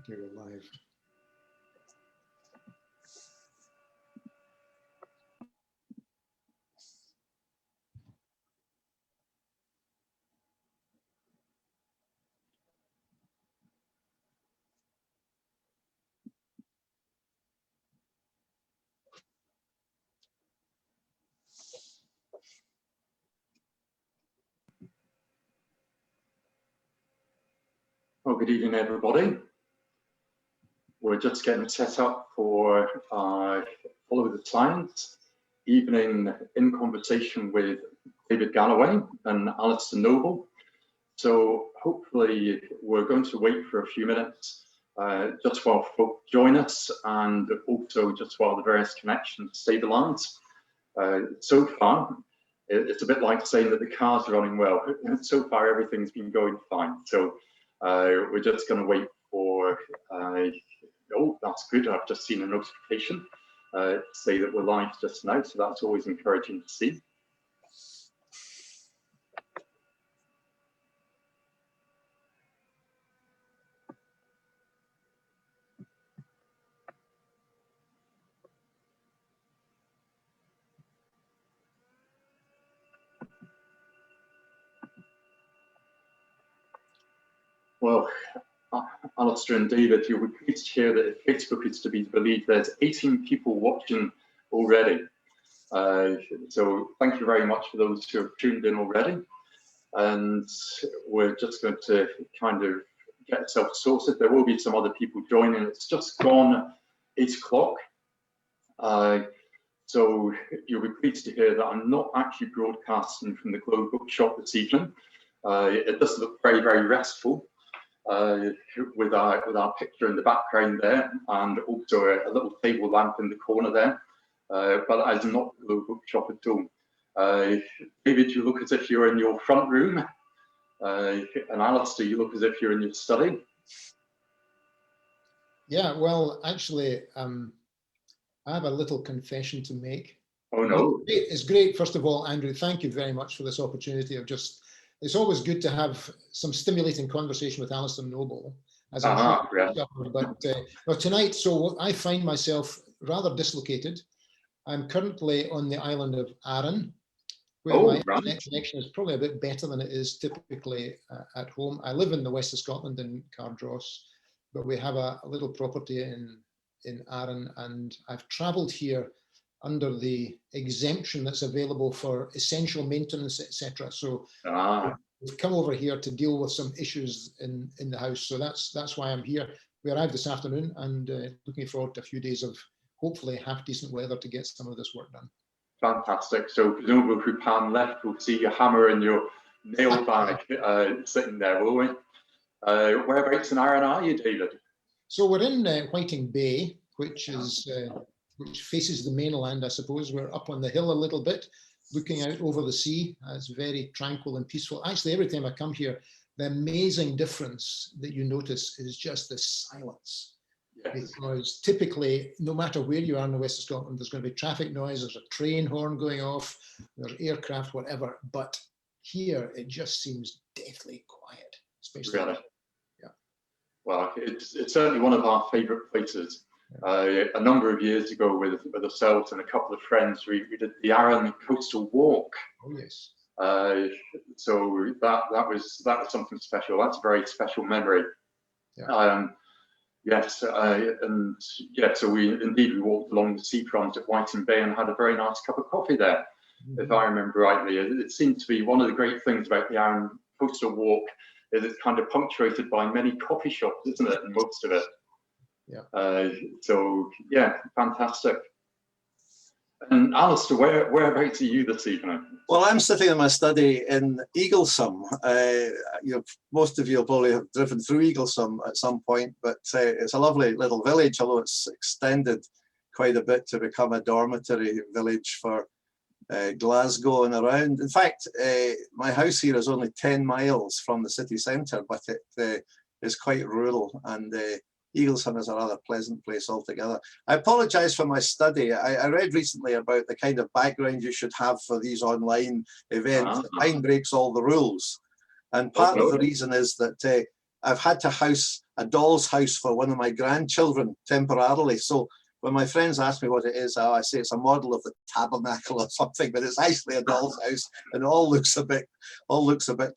Okay, we're live. Well, good evening, everybody. We're just getting set up for Follow the Science evening in conversation with David Galloway and Alastair Noble. So hopefully we're going to wait for a few minutes just while folk join us, and also just while the various connections stabilize. So far, it's a bit like saying that the car's running well. So far, everything's been going fine. So we're just going to wait for, oh, that's good. I've just seen a notification to say that we're live just now. So that's always encouraging to see. Well, Alastair and David, you'll be pleased to hear that if Facebook is to be believed, there's 18 people watching already. So thank you very much for those who have tuned in already. And we're just going to kind of get ourselves sorted. There will be some other people joining. It's just gone 8 o'clock. So you'll be pleased to hear that I'm not actually broadcasting from the Globe Bookshop this evening. It does look very, very restful. With our picture in the background there, and also a little table lamp in the corner there, but I'm not the Globe Bookshop at all. David, you look as if you're in your front room, and Alastair, you look as if you're in your study. Yeah, well, actually, I have a little confession to make. Oh no! It's great. First of all, Andrew, thank you very much for this opportunity of just. It's always good to have some stimulating conversation with Alastair Noble, as I'm sure. Yeah. But tonight, so I find myself rather dislocated. I'm currently on the island of Arran, where my internet connection is probably a bit better than it is typically at home. I live in the west of Scotland in Cardross, but we have a little property in Arran, and I've travelled here under the exemption that's available for essential maintenance, etc. So we've come over here to deal with some issues in the house. So that's why I'm here. We arrived this afternoon, and looking forward to a few days of hopefully half decent weather to get some of this work done. Fantastic. So presumably if we pan left, we'll see your hammer and your nail bag sitting there, will we? Whereabouts in Arran are you, David? So we're in Whiting Bay, which is which faces the mainland, I suppose. We're up on the hill a little bit, looking out over the sea. It's very tranquil and peaceful. Actually, every time I come here, the amazing difference that you notice is just the silence. Yes. Because typically, no matter where you are in the west of Scotland, there's going to be traffic noise, there's a train horn going off, there's aircraft, whatever. But here, it just seems deathly quiet, especially. Really? Yeah. Well, it's certainly one of our favourite places. A number of years ago, with ourselves and a couple of friends, we did the Arran Coastal Walk. Oh yes. So that was something special. That's a very special memory. Yeah. Yes, and yeah. So we walked along the seafront at Whiting Bay and had a very nice cup of coffee there, if I remember rightly. It seemed to be one of the great things about the Arran Coastal Walk is it's kind of punctuated by many coffee shops, isn't it? And most of it. Yeah. So yeah, fantastic. And Alastair, whereabouts are you this evening? Well, I'm sitting in my study in Eaglesome. Most of you will probably have driven through Eaglesome at some point, but it's a lovely little village, although it's extended quite a bit to become a dormitory village for Glasgow and around. In fact, my house here is only 10 miles from the city centre, but it is quite rural, and Eaglesome is a rather pleasant place altogether. I apologise for my study. I read recently about the kind of background you should have for these online events. Mine breaks all the rules. And part of the reason is that I've had to house a doll's house for one of my grandchildren temporarily. So when my friends ask me what it is, I say it's a model of the tabernacle or something, but it's actually a doll's house, and it all looks a bit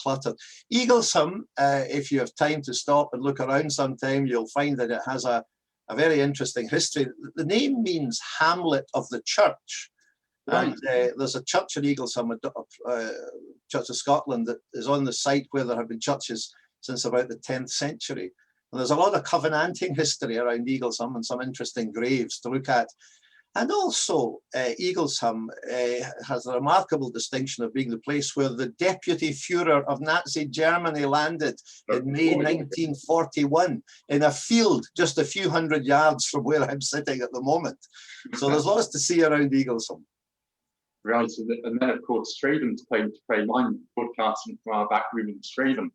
cluttered. Eaglesham, if you have time to stop and look around sometime, you'll find that it has a very interesting history. The name means hamlet of the church. Right. And there's a church in Eaglesham, Church of Scotland, that is on the site where there have been churches since about the 10th century. And there's a lot of Covenanting history around Eaglesham and some interesting graves to look at. And also, Eaglesham has a remarkable distinction of being the place where the Deputy Führer of Nazi Germany landed in May 1941 in a field just a few hundred yards from where I'm sitting at the moment. So there's lots to see around Eaglesham. Right, and then of course Straven's claim to fame. I'm broadcasting from our back room in Straven,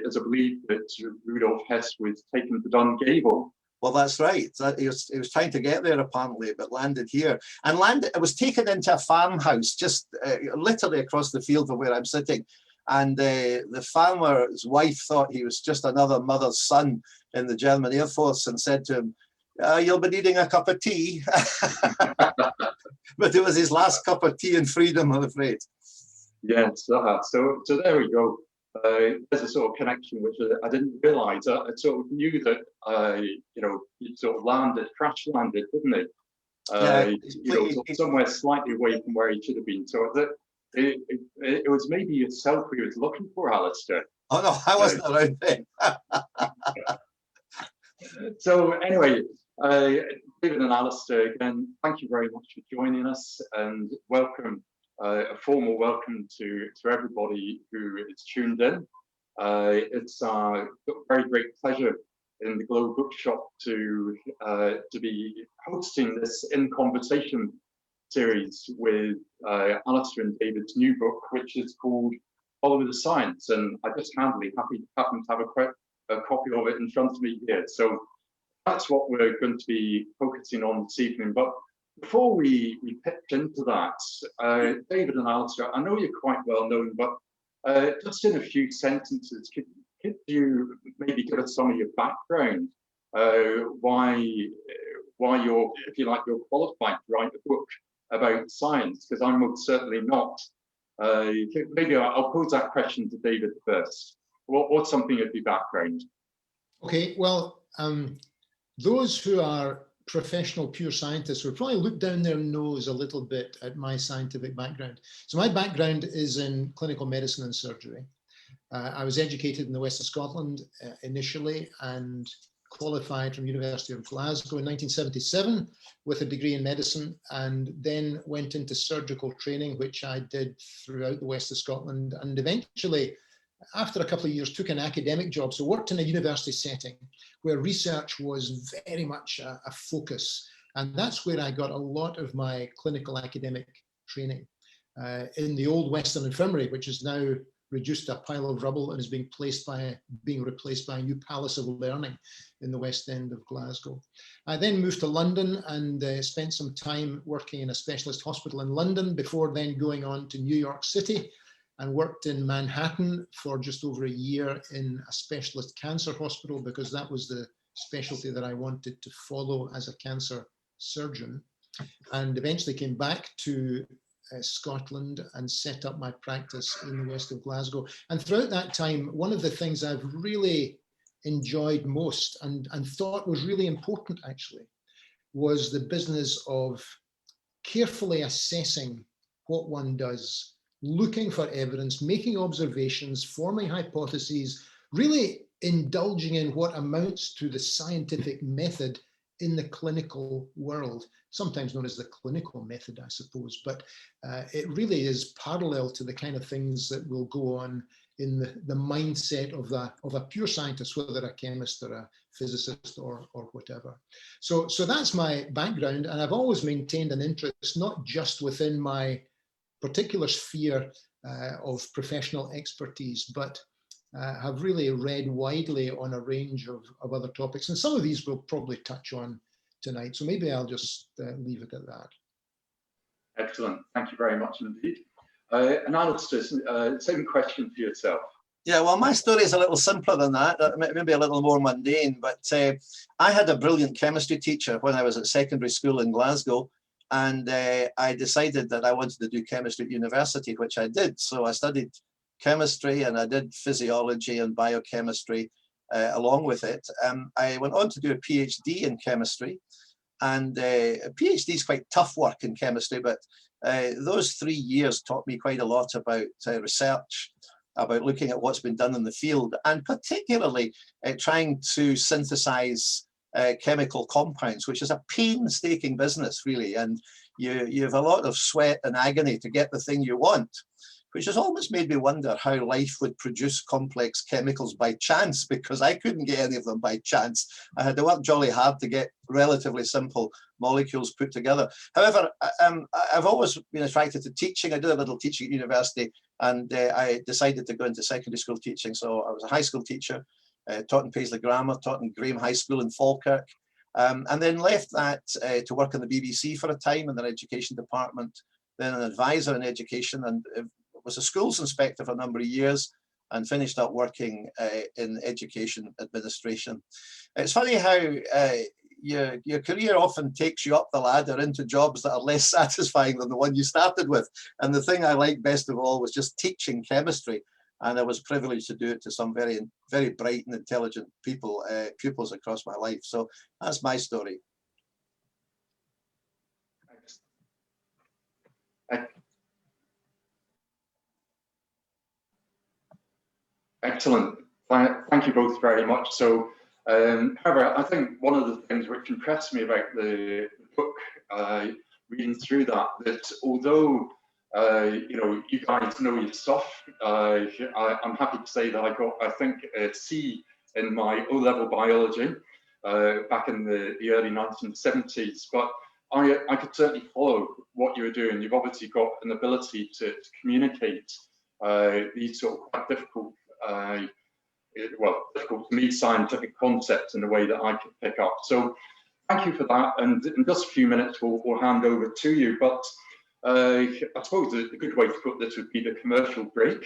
as I believe that Rudolf Hess was taken to Dungaville. Well, that's right. He was trying to get there apparently, but landed here. And it was taken into a farmhouse just literally across the field from where I'm sitting. And the farmer's wife thought he was just another mother's son in the German Air Force and said to him, "You'll be needing a cup of tea." But it was his last cup of tea in freedom, I'm afraid. Yes, so there we go. There's a sort of connection which I didn't realise. I sort of knew that he sort of crash landed, didn't he? Somewhere slightly away from where he should have been. So it was maybe yourself he was looking for, Alastair. Oh no, I wasn't around then. So anyway, David and Alastair, again, thank you very much for joining us, and welcome, a formal welcome to everybody who is tuned in. It's a very great pleasure in the Globe Bookshop to be hosting this In Conversation series with Alastair and David's new book, which is called Follow the Science, and I just happen to have a copy of it in front of me here. So that's what we're going to be focusing on this evening. But before we pitch into that, David and Alastair, I know you're quite well known, but just in a few sentences, could you maybe give us some of your background? Why you're, if you like, you're qualified to write a book about science? Because I'm most certainly not. Maybe I'll pose that question to David first. What's something of your background? Okay, well, those who are professional pure scientists would probably look down their nose a little bit at my scientific background. So my background is in clinical medicine and surgery. I was educated in the west of Scotland initially and qualified from University of Glasgow in 1977 with a degree in medicine, and then went into surgical training, which I did throughout the west of Scotland, and eventually, after a couple of years, took an academic job. So worked in a university setting where research was very much a focus. And that's where I got a lot of my clinical academic training in the old Western Infirmary, which is now reduced to a pile of rubble and is being replaced by a new Palace of Learning in the West End of Glasgow. I then moved to London and spent some time working in a specialist hospital in London before then going on to New York City, and worked in Manhattan for just over a year in a specialist cancer hospital, because that was the specialty that I wanted to follow as a cancer surgeon, and eventually came back to Scotland and set up my practice in the west of Glasgow. And throughout that time, one of the things I've really enjoyed most and thought was really important actually was the business of carefully assessing what one does, looking for evidence, making observations, forming hypotheses, really indulging in what amounts to the scientific method in the clinical world, sometimes known as the clinical method, I suppose, but it really is parallel to the kind of things that will go on in the mindset of a pure scientist, whether a chemist or a physicist or whatever. So that's my background, and I've always maintained an interest, not just within my particular sphere of professional expertise, but have really read widely on a range of other topics. And some of these we'll probably touch on tonight. So maybe I'll just leave it at that. Excellent. Thank you very much indeed. And Alastair, same question for yourself. Yeah, well, my story is a little simpler than that, maybe a little more mundane, but I had a brilliant chemistry teacher when I was at secondary school in Glasgow, and I decided that I wanted to do chemistry at university, which I did. So I studied chemistry and I did physiology and biochemistry along with it. I went on to do a PhD in chemistry, and a PhD is quite tough work in chemistry, but those 3 years taught me quite a lot about research, about looking at what's been done in the field, and particularly trying to synthesize chemical compounds, which is a painstaking business, really. And you have a lot of sweat and agony to get the thing you want, which has almost made me wonder how life would produce complex chemicals by chance, because I couldn't get any of them by chance. I had to work jolly hard to get relatively simple molecules put together. However, I've always been attracted to teaching. I did a little teaching at university, and I decided to go into secondary school teaching. So I was a high school teacher, taught in Paisley Grammar, taught in Graham High School in Falkirk, and then left that to work in the BBC for a time in their education department, then an advisor in education, and was a schools inspector for a number of years, and finished up working in education administration. It's funny how your career often takes you up the ladder into jobs that are less satisfying than the one you started with. And the thing I liked best of all was just teaching chemistry. And I was privileged to do it to some very, very bright and intelligent pupils across my life. So that's my story. Excellent. Thank you both very much. So, however, I think one of the things which impressed me about the book, reading through that although you guys know your stuff, I'm happy to say that I got, I think, a C in my O-level biology back in the early 1970s. But I could certainly follow what you were doing. You've obviously got an ability to communicate these sort of quite difficult, difficult to me scientific concepts in a way that I could pick up. So thank you for that. And in just a few minutes, we'll hand over to you. But I suppose a good way to put this would be the commercial break.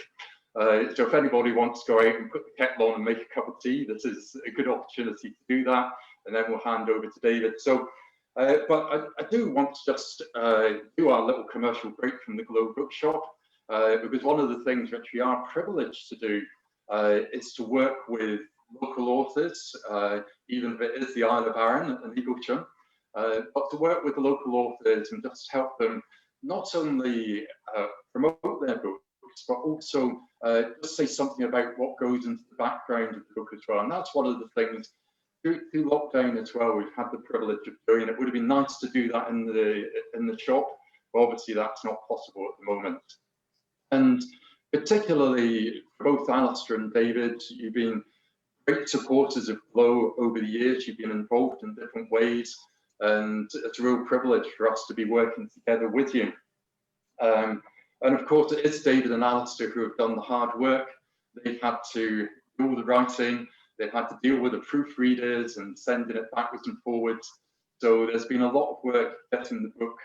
So if anybody wants to go out and put the kettle on and make a cup of tea, this is a good opportunity to do that. And then we'll hand over to David. So, but I do want to just do our little commercial break from the Globe Bookshop, because one of the things which we are privileged to do is to work with local authors, even if it is the Isle of Arran and Eaglesham, but to work with the local authors and just help them not only promote their books, but also just say something about what goes into the background of the book as well. And that's one of the things through lockdown as well, we've had the privilege of doing. It would have been nice to do that in the shop, but obviously that's not possible at the moment. And particularly for both Alastair and David, you've been great supporters of Glow over the years. You've been involved in different ways, and it's a real privilege for us to be working together with you. And of course, it is David and Alastair who have done the hard work. They've had to do all the writing. They've had to deal with the proofreaders and sending it backwards and forwards. So there's been a lot of work getting the book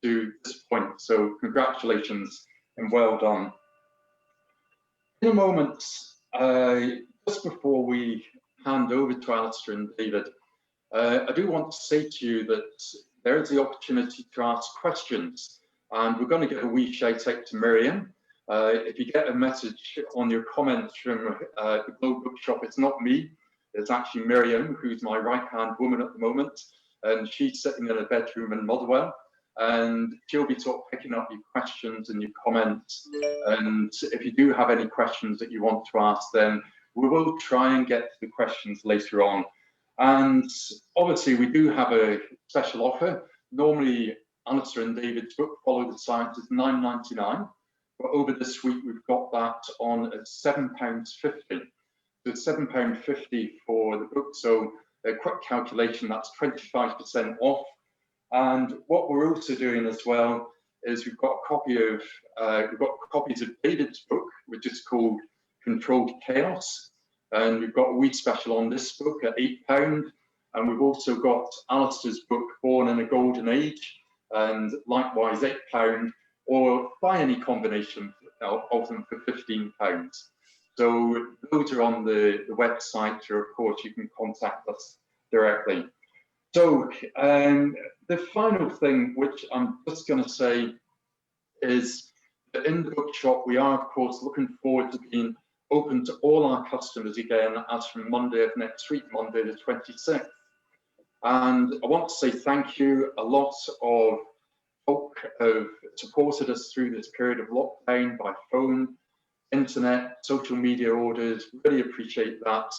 to this point. So congratulations and well done. In a moment, just before we hand over to Alastair and David, I do want to say to you that there is the opportunity to ask questions, and we're going to give a wee shout out to Miriam. If you get a message on your comments from the Globe Bookshop, it's not me, it's actually Miriam, who's my right-hand woman at the moment, and she's sitting in a bedroom in Motherwell, and she'll be sort of picking up your questions and your comments. And if you do have any questions that you want to ask, then we will try and get to the questions later on. And obviously we do have a special offer. Normally Alastair and David's book, Follow the Science, is £9.99, but over this week we've got that on at £7.50. So it's £7.50 for the book. So a quick calculation, that's 25% off. And what we're also doing as well is we've got copies of David's book, which is called Controlled Chaos. And we've got a wee special on this book at £8. And we've also got Alastair's book, Born in a Golden Age, and likewise £8, or buy any combination of them for £15. So those are on the website, or of course you can contact us directly. So the final thing, which I'm just going to say, is that in the bookshop, we are, of course, looking forward to being open to all our customers again as from Monday of next week, Monday the 26th. And I want to say thank you. A lot of folk have supported us through this period of lockdown by phone, internet, social media orders. Really appreciate that.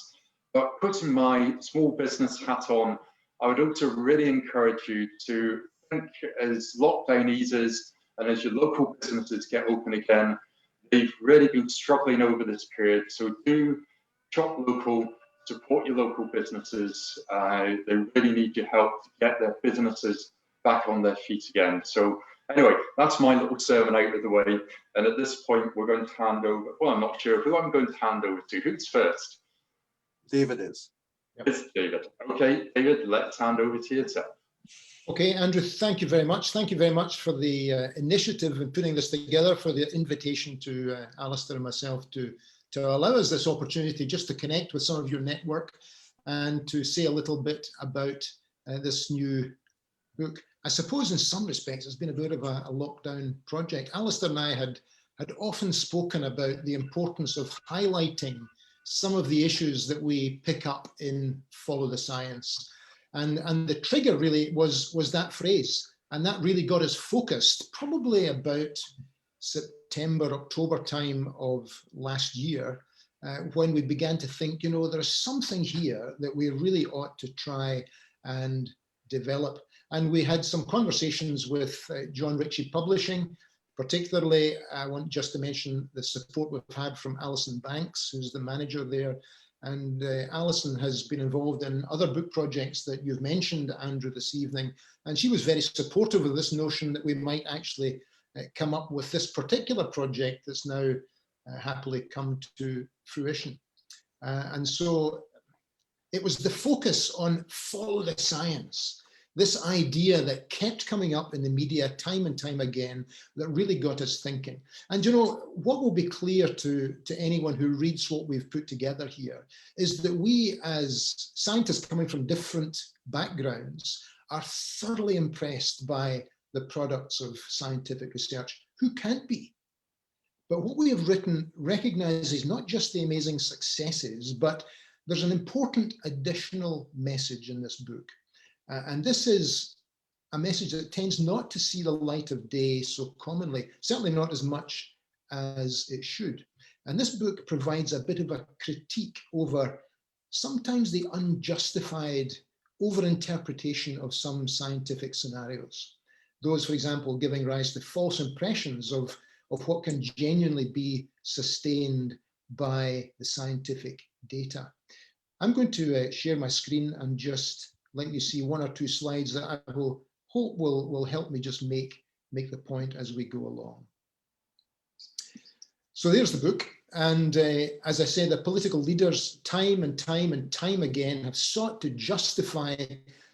But putting my small business hat on, I would also really encourage you to think, as lockdown eases and as your local businesses get open again, they've really been struggling over this period. So do shop local, support your local businesses. They really need your help to get their businesses back on their feet again. So anyway, that's my little sermon out of the way. And at this point, we're going to hand over. Well, I'm not sure who I'm going to hand over to. Who's first? David is. Yep. It's David. Okay, David, let's hand over to yourself. Okay, Andrew, thank you very much. Thank you very much for the initiative in putting this together, for the invitation to Alastair and myself to allow us this opportunity just to connect with some of your network and to say a little bit about this new book. I suppose in some respects it's been a bit of a lockdown project. Alastair and I had often spoken about the importance of highlighting some of the issues that we pick up in Follow the Science. And the trigger really was that phrase. And that really got us focused probably about September, October time of last year, when we began to think, you know, there's something here that we really ought to try and develop. And we had some conversations with John Ritchie Publishing. Particularly, I want just to mention the support we've had from Alison Banks, who's the manager there. And Alison has been involved in other book projects that you've mentioned, Andrew, this evening. And she was very supportive of this notion that we might actually come up with this particular project that's now happily come to fruition. And so it was the focus on Follow the Science, this idea that kept coming up in the media time and time again that really got us thinking. And you know, what will be clear to anyone who reads what we've put together here is that we, as scientists coming from different backgrounds, are thoroughly impressed by the products of scientific research. Who can't be? But what we have written recognizes not just the amazing successes, but there's an important additional message in this book. And this is a message that tends not to see the light of day so commonly, certainly not as much as it should. And this book provides a bit of a critique over sometimes the unjustified overinterpretation of some scientific scenarios. Those, for example, giving rise to false impressions of what can genuinely be sustained by the scientific data. I'm going to share my screen and just let you see one or two slides that I will hope will help me just make the point as we go along. So there's the book. And as I said, the political leaders time and time again have sought to justify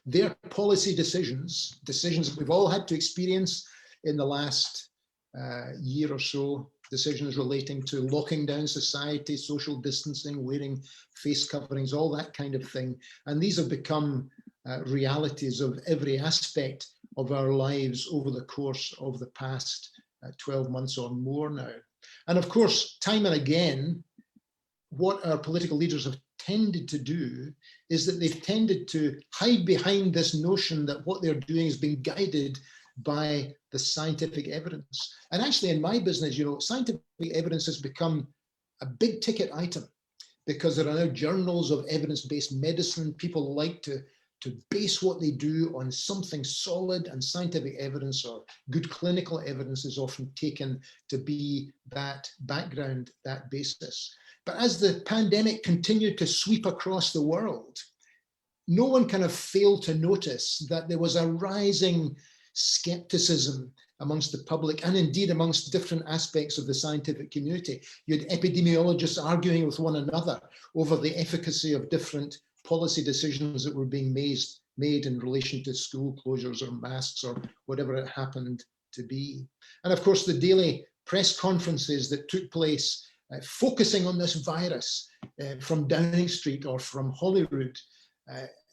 their policy decisions that we've all had to experience in the last year or so, decisions relating to locking down society, social distancing, wearing face coverings, all that kind of thing. And these have become realities of every aspect of our lives over the course of the past 12 months or more now. And of course, time and again, what our political leaders have tended to do is that they've tended to hide behind this notion that what they're doing is being guided by the scientific evidence. And actually in my business, you know, scientific evidence has become a big ticket item because there are now journals of evidence-based medicine. People like to base what they do on something solid, and scientific evidence or good clinical evidence is often taken to be that background, that basis. But as the pandemic continued to sweep across the world, no one kind of failed to notice that there was a rising skepticism amongst the public and indeed amongst different aspects of the scientific community. You had epidemiologists arguing with one another over the efficacy of different policy decisions that were being made in relation to school closures or masks or whatever it happened to be. And of course, the daily press conferences that took place focusing on this virus from Downing Street or from Holyrood.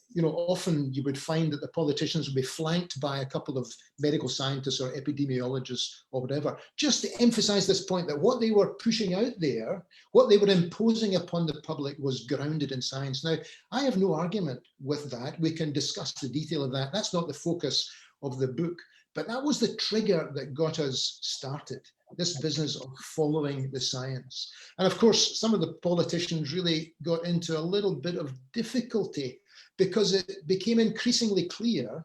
You know, often you would find that the politicians would be flanked by a couple of medical scientists or epidemiologists or whatever, just to emphasize this point that what they were pushing out there, what they were imposing upon the public was grounded in science. Now, I have no argument with that. We can discuss the detail of that. That's not the focus of the book, but that was the trigger that got us started, this business of following the science. And of course, some of the politicians really got into a little bit of difficulty because it became increasingly clear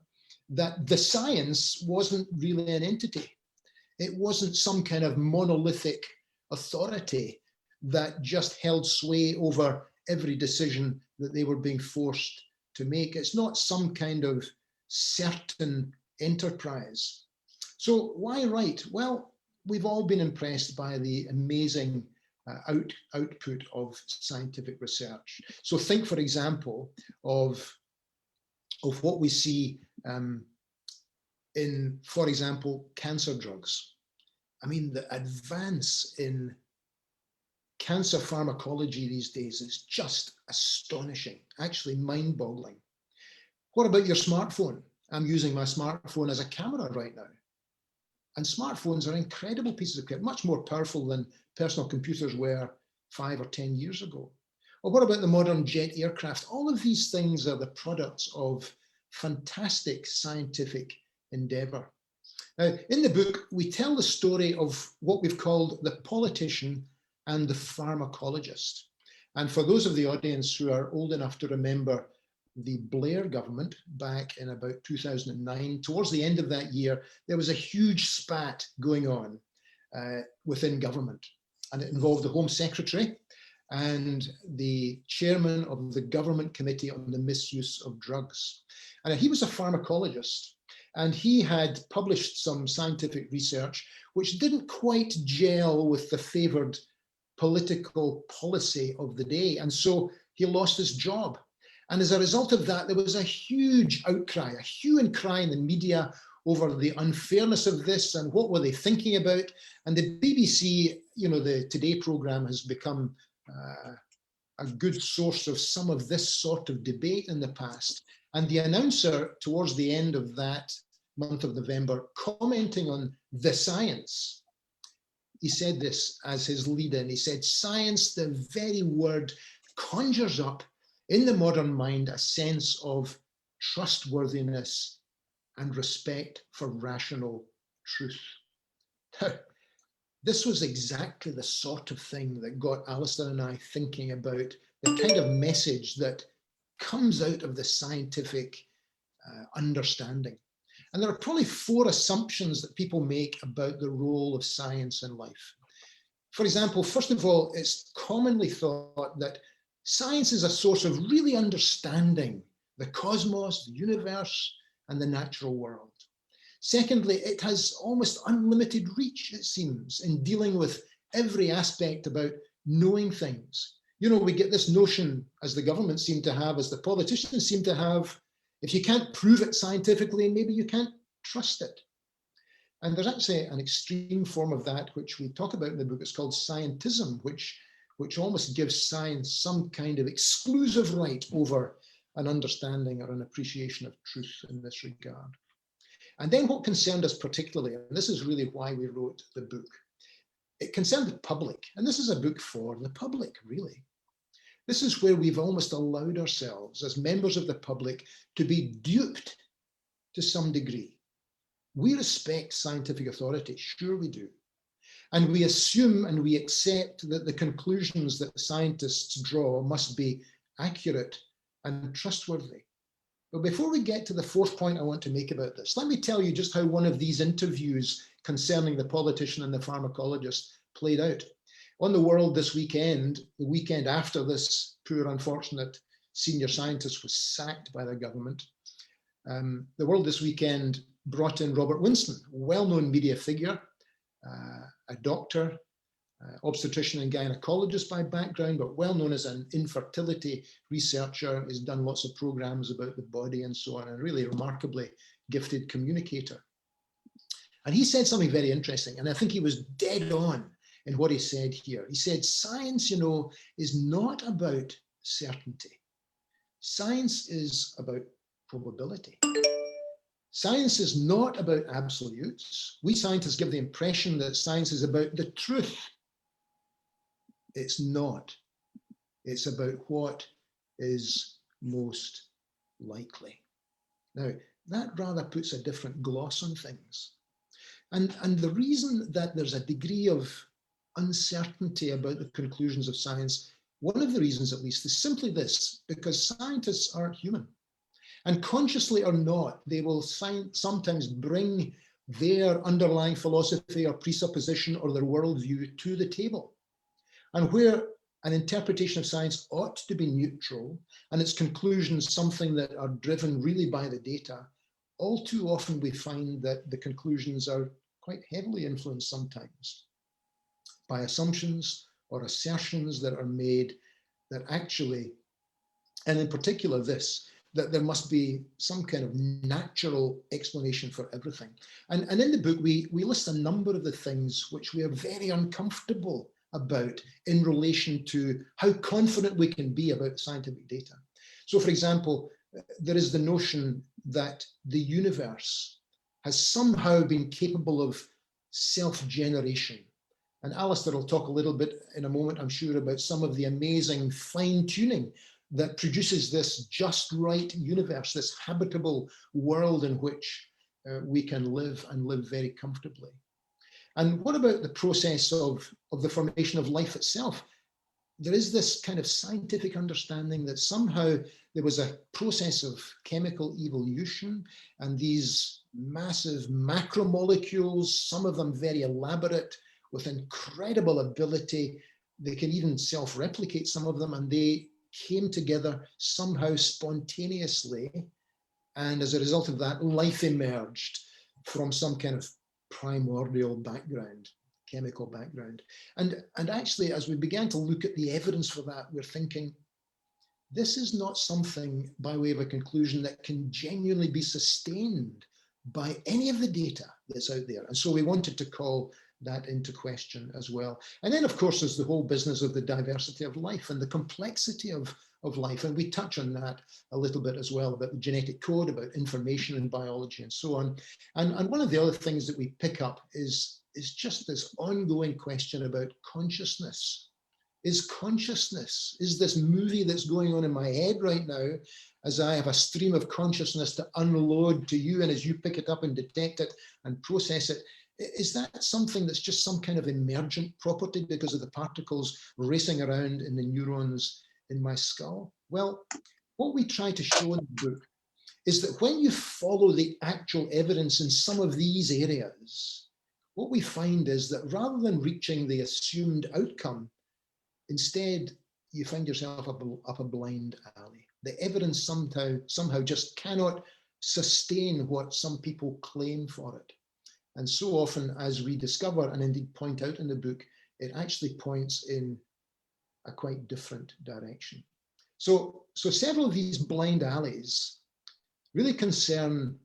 that the science wasn't really an entity. It wasn't some kind of monolithic authority that just held sway over every decision that they were being forced to make. It's not some kind of certain enterprise. So why write? Well, we've all been impressed by the amazing output of scientific research. So think, for example, of what we see in, for example, cancer drugs. I mean, the advance in cancer pharmacology these days is just astonishing, actually mind-boggling. What about your smartphone? I'm using my smartphone as a camera right now. And smartphones are incredible pieces of kit, much more powerful than personal computers were 5 or 10 years ago. Or what about the modern jet aircraft? All of these things are the products of fantastic scientific endeavor. Now, in the book, we tell the story of what we've called the politician and the pharmacologist. And for those of the audience who are old enough to remember the Blair government back in about 2009, towards the end of that year, there was a huge spat going on within government. And it involved the Home Secretary and the chairman of the Government Committee on the Misuse of Drugs. And he was a pharmacologist, and he had published some scientific research which didn't quite gel with the favored political policy of the day. And so he lost his job. And as a result of that, there was a huge outcry, a hue and cry in the media over the unfairness of this and what were they thinking about. And the BBC, you know, the Today programme has become a good source of some of this sort of debate in the past. And the announcer towards the end of that month of November, commenting on the science, he said this as his lead-in. He said, "Science, the very word, conjures up in the modern mind a sense of trustworthiness and respect for rational truth." This was exactly the sort of thing that got Alastair and I thinking about the kind of message that comes out of the scientific understanding. And there are probably 4 assumptions that people make about the role of science in life. For example, first of all, it's commonly thought that science is a source of really understanding the cosmos, the universe, and the natural world. Secondly, it has almost unlimited reach, it seems, in dealing with every aspect about knowing things. You know, we get this notion, as the government seem to have, as the politicians seem to have, if you can't prove it scientifically, maybe you can't trust it. And there's actually an extreme form of that, which we talk about in the book. It's called Scientism, which almost gives science some kind of exclusive right over an understanding or an appreciation of truth in this regard. And then what concerned us particularly, and this is really why we wrote the book, it concerned the public. And this is a book for the public, really. This is where we've almost allowed ourselves as members of the public to be duped to some degree. We respect scientific authority, sure we do. And we assume and we accept that the conclusions that the scientists draw must be accurate and trustworthy. But before we get to the 4th point I want to make about this, let me tell you just how one of these interviews concerning the politician and the pharmacologist played out. On the World this weekend, the weekend after this poor, unfortunate senior scientist was sacked by the government, the World this weekend brought in Robert Winston, a well-known media figure, a doctor, obstetrician and gynecologist by background, but well known as an infertility researcher. He's done lots of programs about the body and so on, and really remarkably gifted communicator. And he said something very interesting, and I think he was dead on in what he said here. He said, science, you know, is not about certainty. Science is about probability. Science is not about absolutes. We scientists give the impression that science is about the truth. It's not. It's about what is most likely. Now, that rather puts a different gloss on things. And the reason that there's a degree of uncertainty about the conclusions of science, one of the reasons at least, is simply this, because scientists are human. And consciously or not, they will sometimes bring their underlying philosophy or presupposition or their worldview to the table. And where an interpretation of science ought to be neutral and its conclusions something that are driven really by the data, all too often we find that the conclusions are quite heavily influenced sometimes by assumptions or assertions that are made that actually, and in particular this, that there must be some kind of natural explanation for everything. And in the book, we list a number of the things which we are very uncomfortable about in relation to how confident we can be about scientific data. So for example, there is the notion that the universe has somehow been capable of self-generation. And Alastair will talk a little bit in a moment, I'm sure, about some of the amazing fine-tuning that produces this just right universe, this habitable world in which we can live and live very comfortably. And what about the process of the formation of life itself? There is this kind of scientific understanding that somehow there was a process of chemical evolution, and these massive macromolecules, some of them very elaborate, with incredible ability, they can even self-replicate, some of them, and they came together somehow spontaneously. And as a result of that, life emerged from some kind of primordial background, chemical background. And actually, as we began to look at the evidence for that, we're thinking, this is not something by way of a conclusion that can genuinely be sustained by any of the data that's out there. And so we wanted to call that into question as well. And then, of course, there's the whole business of the diversity of life and the complexity of life. And we touch on that a little bit as well, about the genetic code, about information in biology and so on. And one of the other things that we pick up is just this ongoing question about consciousness. Is consciousness, is this movie that's going on in my head right now, as I have a stream of consciousness to unload to you, and as you pick it up and detect it and process it, is that something that's just some kind of emergent property because of the particles racing around in the neurons in my skull? Well, what we try to show in the book is that when you follow the actual evidence in some of these areas, what we find is that rather than reaching the assumed outcome, instead, you find yourself up a blind alley. The evidence somehow just cannot sustain what some people claim for it. And so often, as we discover and indeed point out in the book, it actually points in a quite different direction. So several of these blind alleys really concern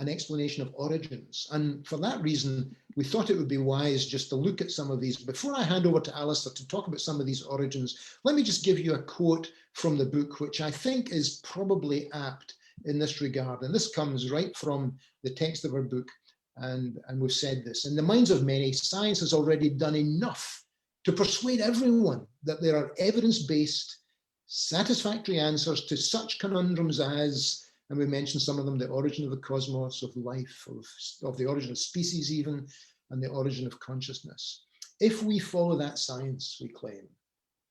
an explanation of origins. And for that reason, we thought it would be wise just to look at some of these. Before I hand over to Alastair to talk about some of these origins, let me just give you a quote from the book, which I think is probably apt in this regard. And this comes right from the text of our book. And we've said this: in the minds of many, science has already done enough to persuade everyone that there are evidence-based, satisfactory answers to such conundrums as, and we mentioned some of them, the origin of the cosmos, of life, of the origin of species even, and the origin of consciousness. If we follow that science, we claim,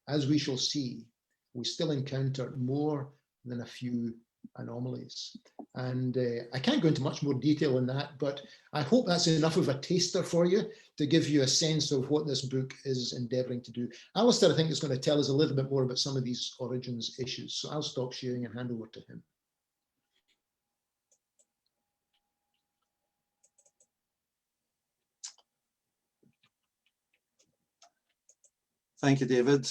as we shall see, we still encounter more than a few anomalies. And I can't go into much more detail on that, but I hope that's enough of a taster for you to give you a sense of what this book is endeavoring to do. Alastair, I think, is going to tell us a little bit more about some of these origins issues. So I'll stop sharing and hand over to him. Thank you, David.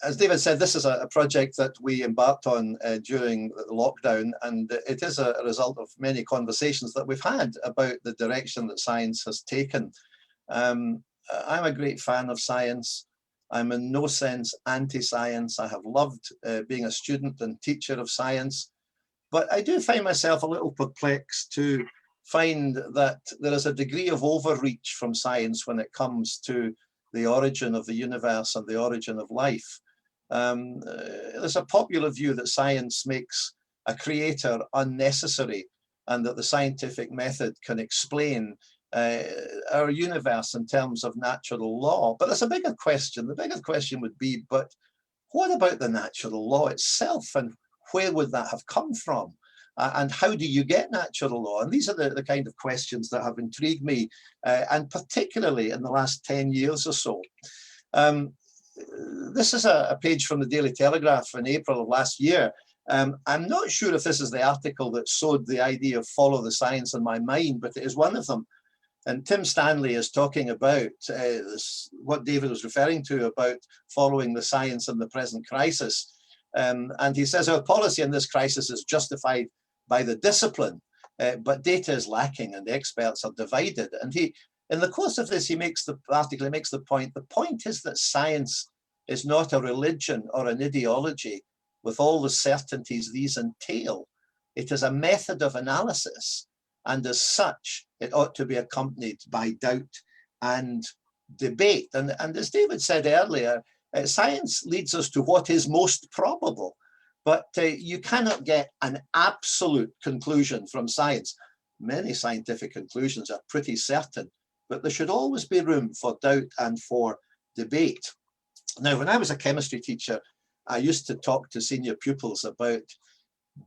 as David said, this is a project that we embarked on during the lockdown, and it is a result of many conversations that we've had about the direction that science has taken. I'm a great fan of science. I'm in no sense anti-science. I have loved being a student and teacher of science, but I do find myself a little perplexed to find that there is a degree of overreach from science when it comes to the origin of the universe and the origin of life. There's a popular view that science makes a creator unnecessary and that the scientific method can explain our universe in terms of natural law. But there's a bigger question. The bigger question would be, but what about the natural law itself, and where would that have come from? And how do you get natural law? And these are the kind of questions that have intrigued me, and particularly in the last 10 years or so. This is a page from the Daily Telegraph in April of last year. I'm not sure if this is the article that sowed the idea of follow the science in my mind, but it is one of them. And Tim Stanley is talking about what David was referring to about following the science in the present crisis. And he says our policy in this crisis is justified by the discipline, but data is lacking and the experts are divided. And in the course of this, he makes the point. The point is that science is not a religion or an ideology with all the certainties these entail. It is a method of analysis, and as such, it ought to be accompanied by doubt and debate. And as David said earlier, science leads us to what is most probable, but you cannot get an absolute conclusion from science. Many scientific conclusions are pretty certain, but there should always be room for doubt and for debate. Now, when I was a chemistry teacher, I used to talk to senior pupils about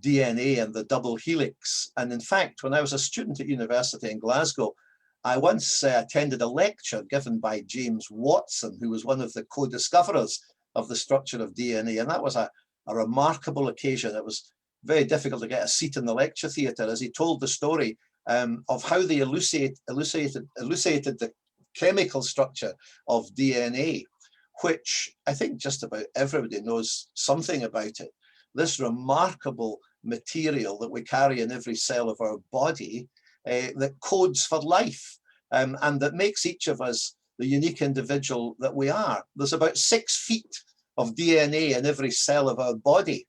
DNA and the double helix. And in fact, when I was a student at university in Glasgow, I once attended a lecture given by James Watson, who was one of the co-discoverers of the structure of DNA. And that was a remarkable occasion. It was very difficult to get a seat in the lecture theatre as he told the story of how they elucidated the chemical structure of DNA, which I think just about everybody knows something about it. This remarkable material that we carry in every cell of our body that codes for life and that makes each of us the unique individual that we are. There's about 6 feet of DNA in every cell of our body.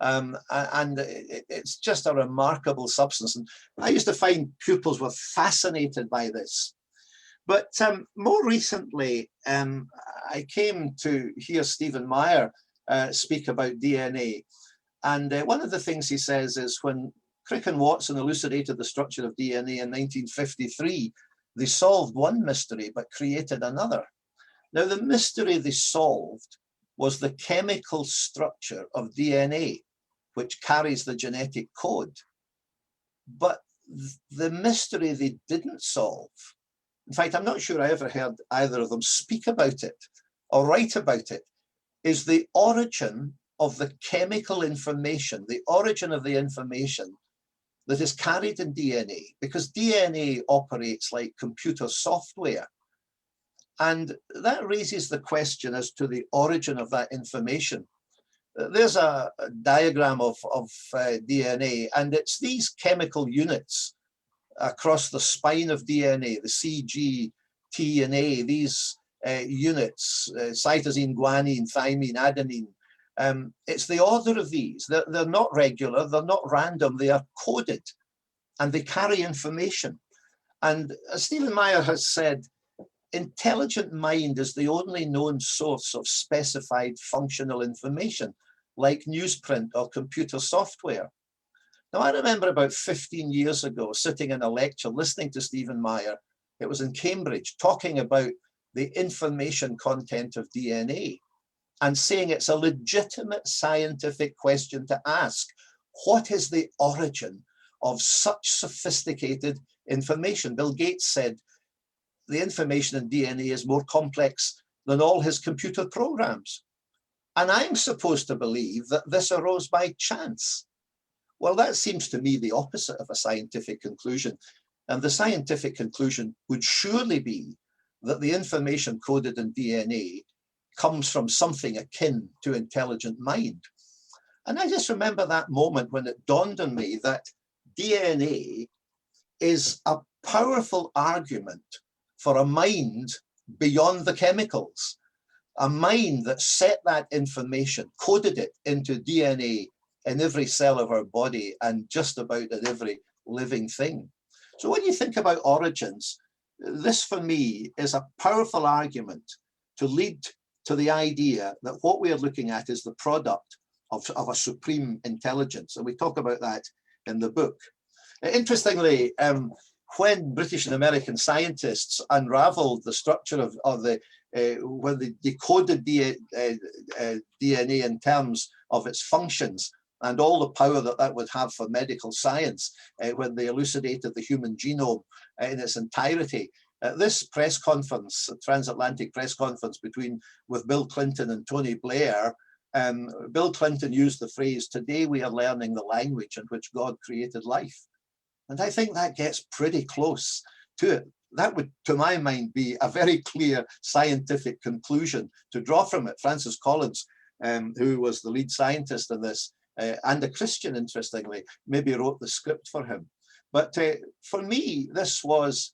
And it's just a remarkable substance. And I used to find pupils were fascinated by this. But more recently, I came to hear Stephen Meyer speak about DNA. And one of the things he says is when Crick and Watson elucidated the structure of DNA in 1953, they solved one mystery, but created another. Now, the mystery they solved was the chemical structure of DNA, which carries the genetic code. But the mystery they didn't solve, in fact, I'm not sure I ever heard either of them speak about it or write about it, is the origin of the chemical information, the origin of the information that is carried in DNA, because DNA operates like computer software. And that raises the question as to the origin of that information. There's a diagram of DNA, and it's these chemical units across the spine of DNA, the C, G, T, and A, these units, cytosine, guanine, thymine, adenine. It's the order of these. They're not regular, they're not random, they are coded, and they carry information. And as Stephen Meyer has said, intelligent mind is the only known source of specified functional information, like newsprint or computer software. Now, I remember about 15 years ago, sitting in a lecture, listening to Stephen Meyer, it was in Cambridge, talking about the information content of DNA and saying it's a legitimate scientific question to ask. What is the origin of such sophisticated information? Bill Gates said the information in DNA is more complex than all his computer programs. And I'm supposed to believe that this arose by chance. Well, that seems to me the opposite of a scientific conclusion. And the scientific conclusion would surely be that the information coded in DNA comes from something akin to intelligent mind. And I just remember that moment when it dawned on me that DNA is a powerful argument for a mind beyond the chemicals, a mind that set that information, coded it into DNA in every cell of our body and just about in every living thing. So when you think about origins, this for me is a powerful argument to lead to the idea that what we are looking at is the product of a supreme intelligence. And we talk about that in the book. Interestingly, when British and American scientists unraveled the structure of the, when they decoded DNA in terms of its functions and all the power that that would have for medical science, when they elucidated the human genome in its entirety, this press conference, transatlantic press conference with Bill Clinton and Tony Blair, Bill Clinton used the phrase, "Today we are learning the language in which God created life." And I think that gets pretty close to it. That would, to my mind, be a very clear scientific conclusion to draw from it. Francis Collins, who was the lead scientist in this, and a Christian, interestingly, maybe wrote the script for him. But for me, this was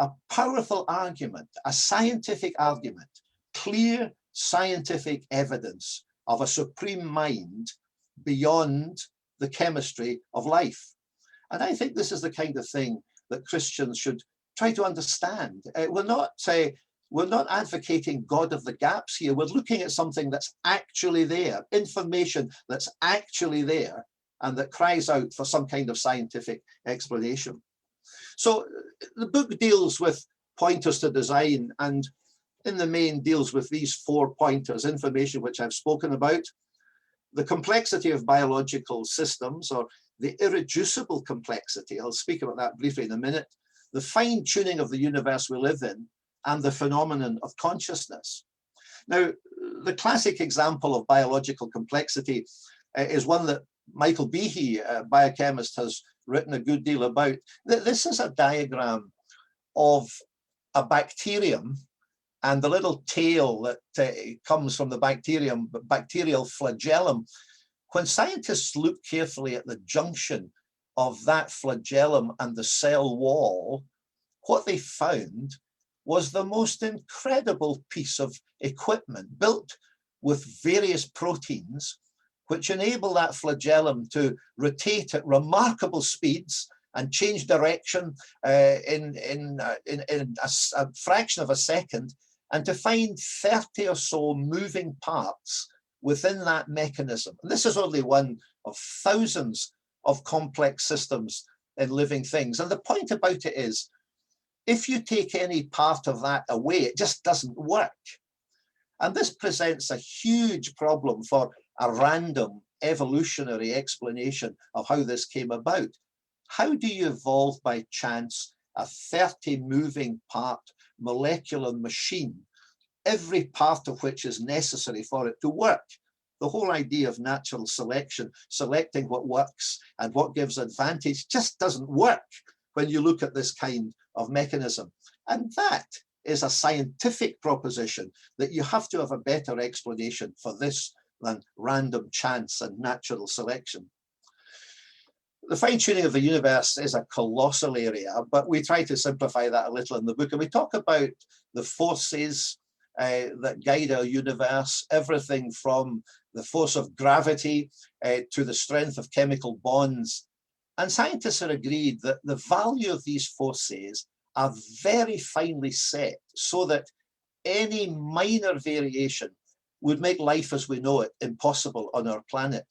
a powerful argument, a scientific argument, clear scientific evidence of a supreme mind beyond the chemistry of life. And I think this is the kind of thing that Christians should try to understand. We're not advocating God of the gaps here. We're looking at something that's actually there, information that's actually there, and that cries out for some kind of scientific explanation. So the book deals with pointers to design, and in the main deals with these 4 pointers, information which I've spoken about, the complexity of biological systems, or the irreducible complexity, I'll speak about that briefly in a minute, the fine-tuning of the universe we live in, and the phenomenon of consciousness. Now, the classic example of biological complexity is one that Michael Behe, a biochemist, has written a good deal about. This is a diagram of a bacterium and the little tail that comes from the bacterial flagellum. When scientists look carefully at the junction of that flagellum and the cell wall, what they found was the most incredible piece of equipment built with various proteins which enable that flagellum to rotate at remarkable speeds and change direction in a fraction of a second, and to find 30 or so moving parts within that mechanism. And this is only one of thousands of complex systems in living things. And the point about it is, if you take any part of that away, it just doesn't work. And this presents a huge problem for a random evolutionary explanation of how this came about. How do you evolve by chance a 30 moving part molecular machine, every part of which is necessary for it to work? The whole idea of natural selection, selecting what works and what gives advantage, just doesn't work when you look at this kind of mechanism. And that is a scientific proposition, that you have to have a better explanation for this than random chance and natural selection. The fine-tuning of the universe is a colossal area, but we try to simplify that a little in the book. And we talk about the forces that guide our universe, everything from the force of gravity to the strength of chemical bonds. And scientists are agreed that the value of these forces are very finely set so that any minor variation would make life as we know it impossible on our planet.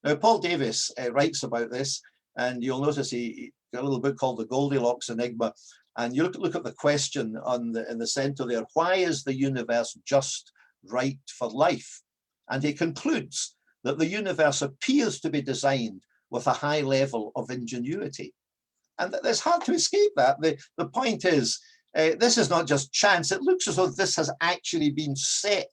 Now, Paul Davies writes about this, and you'll notice he got a little book called The Goldilocks Enigma. And you look at the question in the center there: why is the universe just right for life? And he concludes that the universe appears to be designed with a high level of ingenuity. And it's hard to escape that. The point is, this is not just chance. It looks as though this has actually been set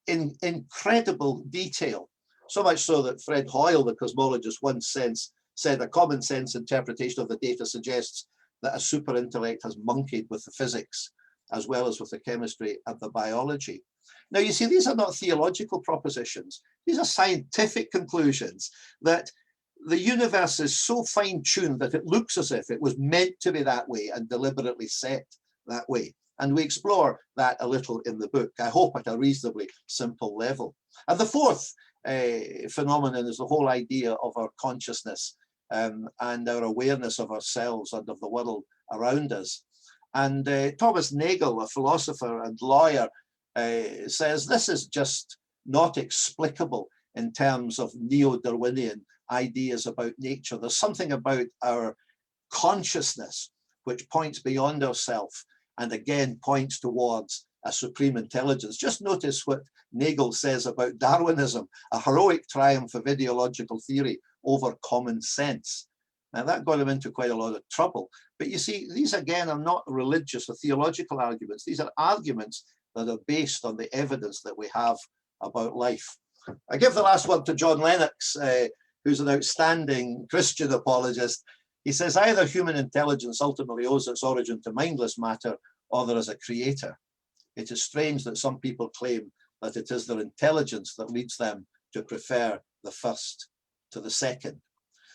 in incredible detail. So much so that Fred Hoyle, the cosmologist, once said a common sense interpretation of the data suggests that a super intellect has monkeyed with the physics as well as with the chemistry and the biology. Now, you see, these are not theological propositions. These are scientific conclusions that the universe is so fine-tuned that it looks as if it was meant to be that way and deliberately set that way. And we explore that a little in the book, I hope at a reasonably simple level. And the fourth phenomenon is the whole idea of our consciousness and our awareness of ourselves and of the world around us. And Thomas Nagel, a philosopher and lawyer, says this is just not explicable in terms of neo-Darwinian ideas about nature. There's something about our consciousness which points beyond ourselves and again points towards a supreme intelligence. Just notice what Nagel says about Darwinism, a heroic triumph of ideological theory over common sense. Now that got him into quite a lot of trouble. But you see, these again are not religious or theological arguments. These are arguments that are based on the evidence that we have about life. I give the last word to John Lennox, who's an outstanding Christian apologist. He says either human intelligence ultimately owes its origin to mindless matter or there is a creator. It is strange that some people claim that it is their intelligence that leads them to prefer the first to the second.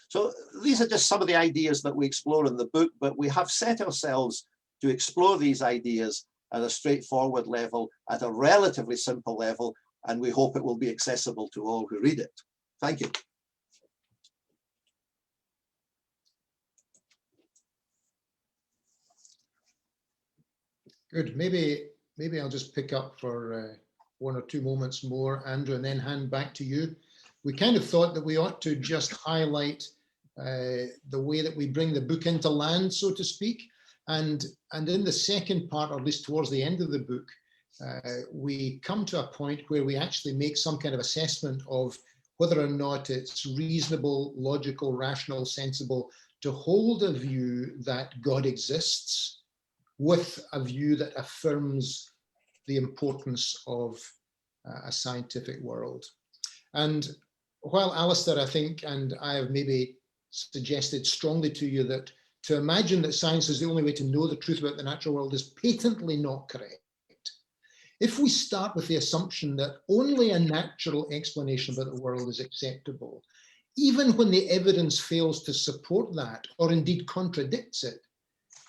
So these are just some of the ideas that we explore in the book, but we have set ourselves to explore these ideas at a straightforward level, at a relatively simple level, and we hope it will be accessible to all who read it. Thank you. Good. Maybe I'll just pick up for 1 or 2 moments more, Andrew, and then hand back to you. We kind of thought that we ought to just highlight the way that we bring the book into land, so to speak. And in the second part, or at least towards the end of the book, we come to a point where we actually make some kind of assessment of whether or not it's reasonable, logical, rational, sensible to hold a view that God exists with a view that affirms the importance of a scientific world. And while Alastair, I think, and I have maybe suggested strongly to you that to imagine that science is the only way to know the truth about the natural world is patently not correct. If we start with the assumption that only a natural explanation about the world is acceptable, even when the evidence fails to support that or indeed contradicts it,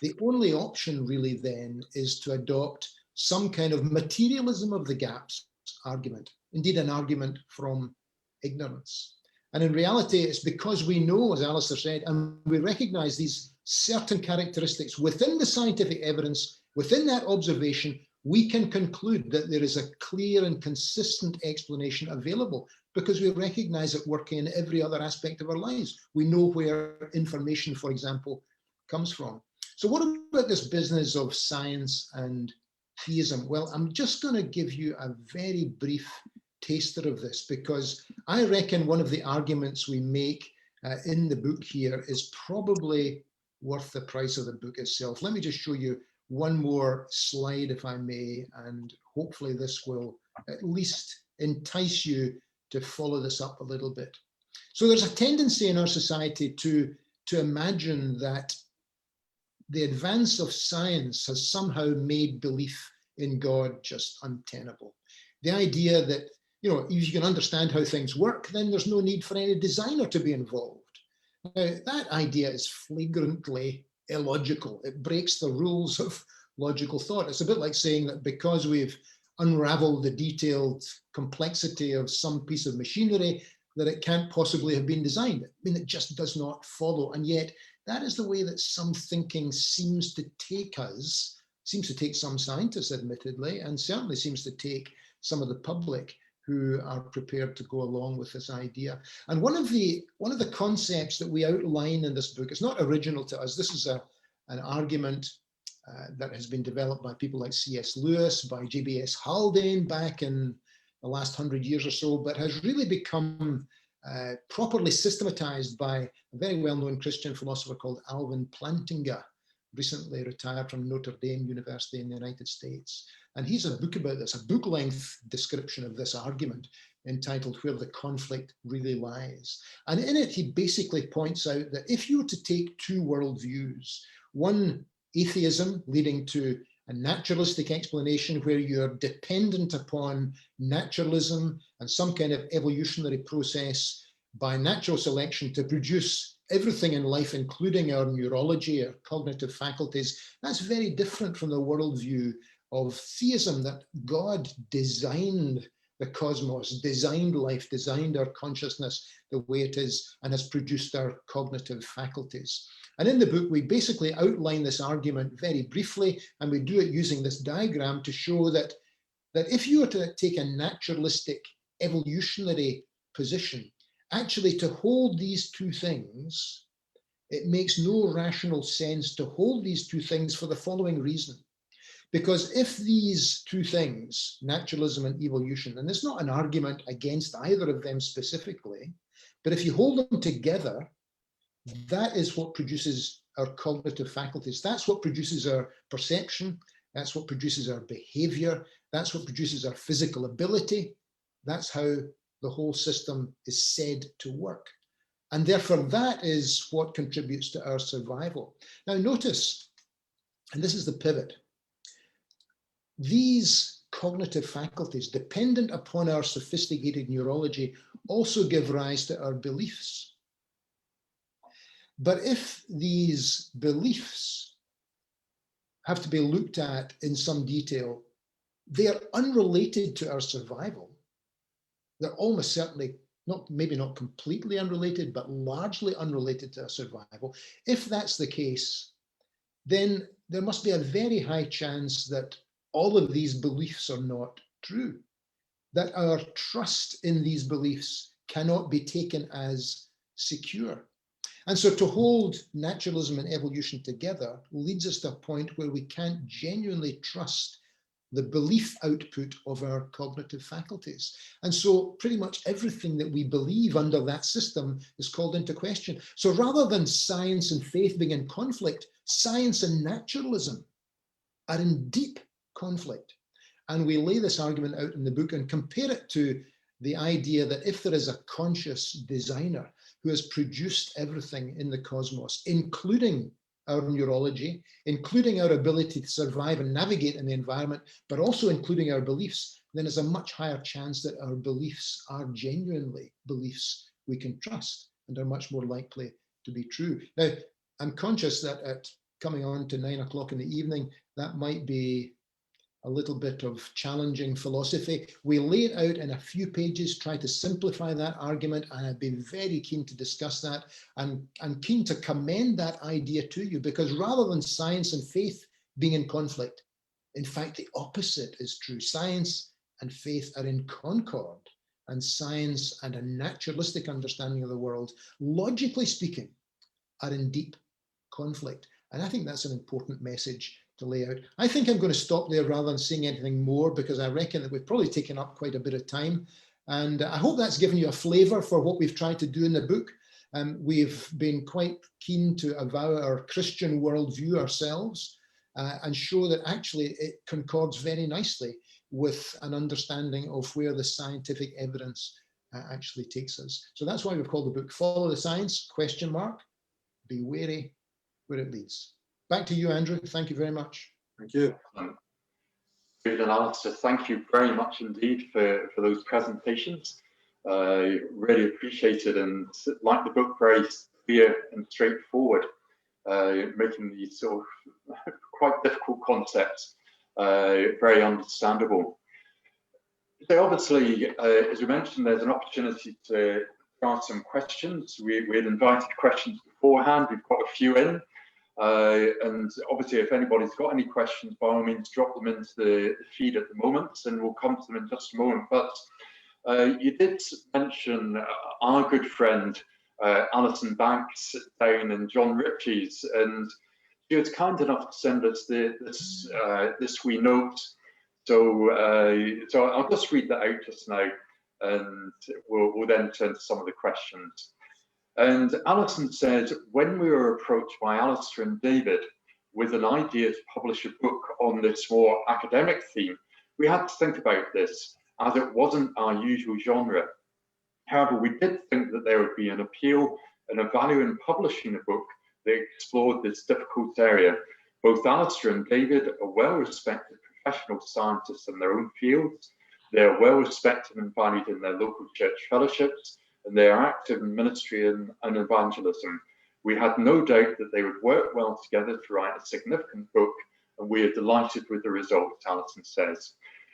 the only option really then is to adopt some kind of materialism of the gaps argument, indeed an argument from ignorance. And in reality, it's because we know, as Alastair said, and we recognize these certain characteristics within the scientific evidence, within that observation, we can conclude that there is a clear and consistent explanation available because we recognize it working in every other aspect of our lives. We know where information, for example, comes from. So what about this business of science and theism? Well, I'm just going to give you a very brief taster of this because I reckon one of the arguments we make in the book here is probably worth the price of the book itself. Let me just show you one more slide, if I may, and hopefully this will at least entice you to follow this up a little bit. So there's a tendency in our society to imagine that the advance of science has somehow made belief in God just untenable. The idea that, you know, if you can understand how things work, then there's no need for any designer to be involved. Now, that idea is flagrantly illogical. It breaks the rules of logical thought. It's a bit like saying that because we've unraveled the detailed complexity of some piece of machinery, that it can't possibly have been designed. I mean, it just does not follow. And yet, that is the way that some thinking seems to take us, seems to take some scientists, admittedly, and certainly seems to take some of the public who are prepared to go along with this idea. And one of the concepts that we outline in this book is not original to us. This is an argument that has been developed by people like C.S. Lewis, by J.B.S. Haldane back in the last 100 years or so, but has really become properly systematized by a very well-known Christian philosopher called Alvin Plantinga, recently retired from Notre Dame University in the United States. And he's a book about this, a book-length description of this argument entitled Where the Conflict Really Lies. And in it, he basically points out that if you were to take two worldviews, one atheism leading to a naturalistic explanation where you're dependent upon naturalism and some kind of evolutionary process by natural selection to produce everything in life, including our neurology, our cognitive faculties. That's very different from the worldview of theism, that God designed the cosmos, designed life, designed our consciousness the way it is, and has produced our cognitive faculties. And in the book, we basically outline this argument very briefly, and we do it using this diagram to show that if you were to take a naturalistic evolutionary position, actually to hold these two things, it makes no rational sense to hold these two things for the following reason. Because if these two things, naturalism and evolution, and it's not an argument against either of them specifically, but if you hold them together, that is what produces our cognitive faculties. That's what produces our perception. That's what produces our behavior. That's what produces our physical ability. That's how the whole system is said to work. And therefore, that is what contributes to our survival. Now, notice, and this is the pivot, these cognitive faculties, dependent upon our sophisticated neurology, also give rise to our beliefs. But if these beliefs have to be looked at in some detail, they are unrelated to our survival. They're almost certainly not, maybe not completely unrelated, but largely unrelated to our survival. If that's the case, then there must be a very high chance that all of these beliefs are not true, that our trust in these beliefs cannot be taken as secure. And so to hold naturalism and evolution together leads us to a point where we can't genuinely trust the belief output of our cognitive faculties. And so pretty much everything that we believe under that system is called into question. So rather than science and faith being in conflict, science and naturalism are in deep conflict. And we lay this argument out in the book and compare it to the idea that if there is a conscious designer who has produced everything in the cosmos, including our neurology, including our ability to survive and navigate in the environment, but also including our beliefs, then there's a much higher chance that our beliefs are genuinely beliefs we can trust and are much more likely to be true. Now, I'm conscious that at coming on to 9 o'clock in the evening, that might be a little bit of challenging philosophy. We lay it out in a few pages, try to simplify that argument, and I'd be very keen to discuss that. I'm keen to commend that idea to you, because rather than science and faith being in conflict, in fact, the opposite is true. Science and faith are in concord, and science and a naturalistic understanding of the world, logically speaking, are in deep conflict. And I think that's an important message to lay out. I think I'm going to stop there rather than saying anything more, because I reckon that we've probably taken up quite a bit of time. And I hope that's given you a flavour for what we've tried to do in the book. We've been quite keen to avow our Christian worldview ourselves and show that actually it concords very nicely with an understanding of where the scientific evidence actually takes us. So that's why we've called the book Follow the Science, ? Be wary where it leads. Back to you, Andrew. Thank you very much. Thank you. David and Alastair, thank you very much indeed for those presentations. Really appreciate it, and like the book, very clear and straightforward, making these sort of quite difficult concepts very understandable. So obviously, as we mentioned, there's an opportunity to ask some questions. We had invited questions beforehand. We've got a few in. And obviously, if anybody's got any questions, by all means, drop them into the feed at the moment, and we'll come to them in just a moment. But you did mention our good friend, Alison Banks, down in John Ritchie's, and she was kind enough to send us this wee note. So I'll just read that out just now, and we'll then turn to some of the questions. And Alison said, when we were approached by Alastair and David with an idea to publish a book on this more academic theme, we had to think about this, as it wasn't our usual genre. However, we did think that there would be an appeal and a value in publishing a book that explored this difficult area, Both Alastair and David are well-respected professional scientists in their own fields. They are well-respected and valued in their local church fellowships, and they are active in ministry and evangelism. We had no doubt that they would work well together to write a significant book, and we are delighted with the results, Alison says.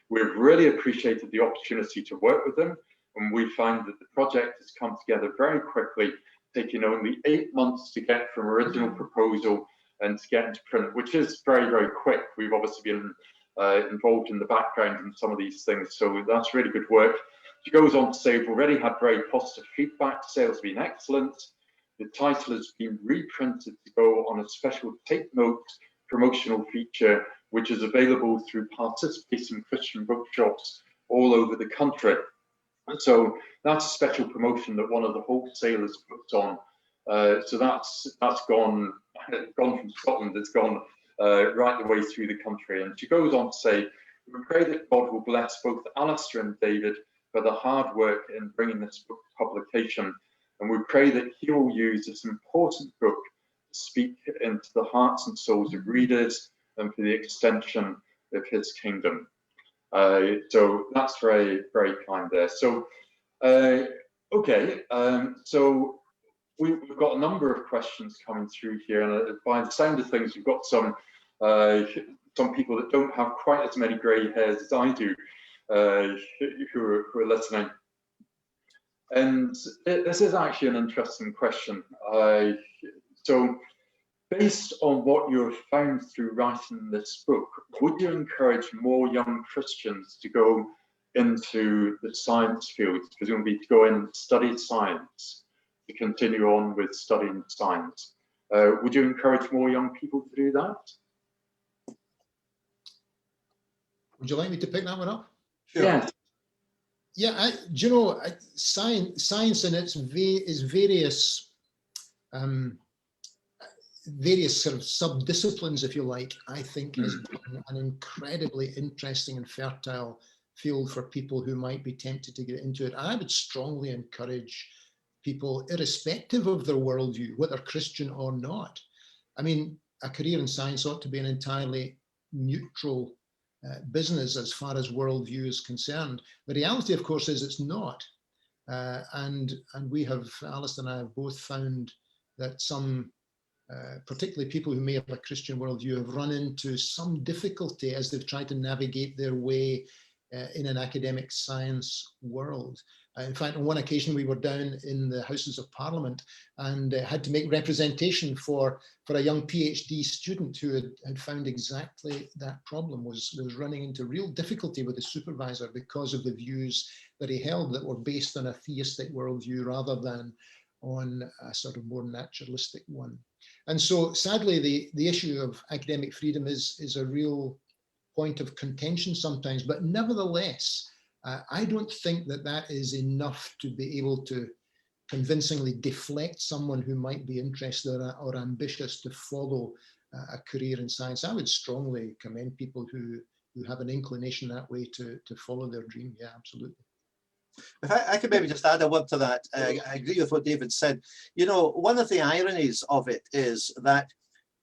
We've really appreciated the opportunity to work with them, and we find that the project has come together very quickly, taking only 8 months to get from original proposal and to get into print, which is very, very quick. We've obviously been involved in the background in some of these things, so that's really good work. She goes on to say, we've already had very positive feedback, sales have been excellent. The title has been reprinted to go on a special take note promotional feature, which is available through participating Christian bookshops all over the country. And so that's a special promotion that one of the wholesalers puts on. So that's gone from Scotland, it's gone right the way through the country. And she goes on to say, we pray that God will bless both Alastair and David for the hard work in bringing this book to publication. And we pray that he will use this important book to speak into the hearts and souls of readers and for the extension of his kingdom. So that's very, very kind there. So, okay, so we've got a number of questions coming through here, and by the sound of things, we've got some people that don't have quite as many grey hairs as I do, who are listening. And this is actually an interesting question. So, based on what you have found through writing this book, would you encourage more young Christians to go into the science field, presumably to go in and study science, to continue on with studying science? Would you encourage more young people to do that? Would you like me to pick that one up? Sure. Yes. Yeah, do you know, science in its various sort of sub-disciplines, if you like, I think has been an incredibly interesting and fertile field for people who might be tempted to get into it. I would strongly encourage people, irrespective of their worldview, whether Christian or not. I mean, a career in science ought to be an entirely neutral business as far as worldview is concerned. The reality, of course, is it's not. And we have, Alastair and I have both found that some, particularly people who may have a Christian worldview, have run into some difficulty as they've tried to navigate their way in an academic science world. In fact, on one occasion, we were down in the Houses of Parliament and had to make representation for a young PhD student who had found exactly that problem, was running into real difficulty with his supervisor because of the views that he held that were based on a theistic worldview rather than on a sort of more naturalistic one. And so sadly, the issue of academic freedom is a real point of contention sometimes, but nevertheless, I don't think that is enough to be able to convincingly deflect someone who might be interested or ambitious to follow a career in science. I would strongly commend people who have an inclination that way to follow their dream. Yeah, absolutely. If I could maybe just add a word to that, I agree with what David said. You know, one of the ironies of it is that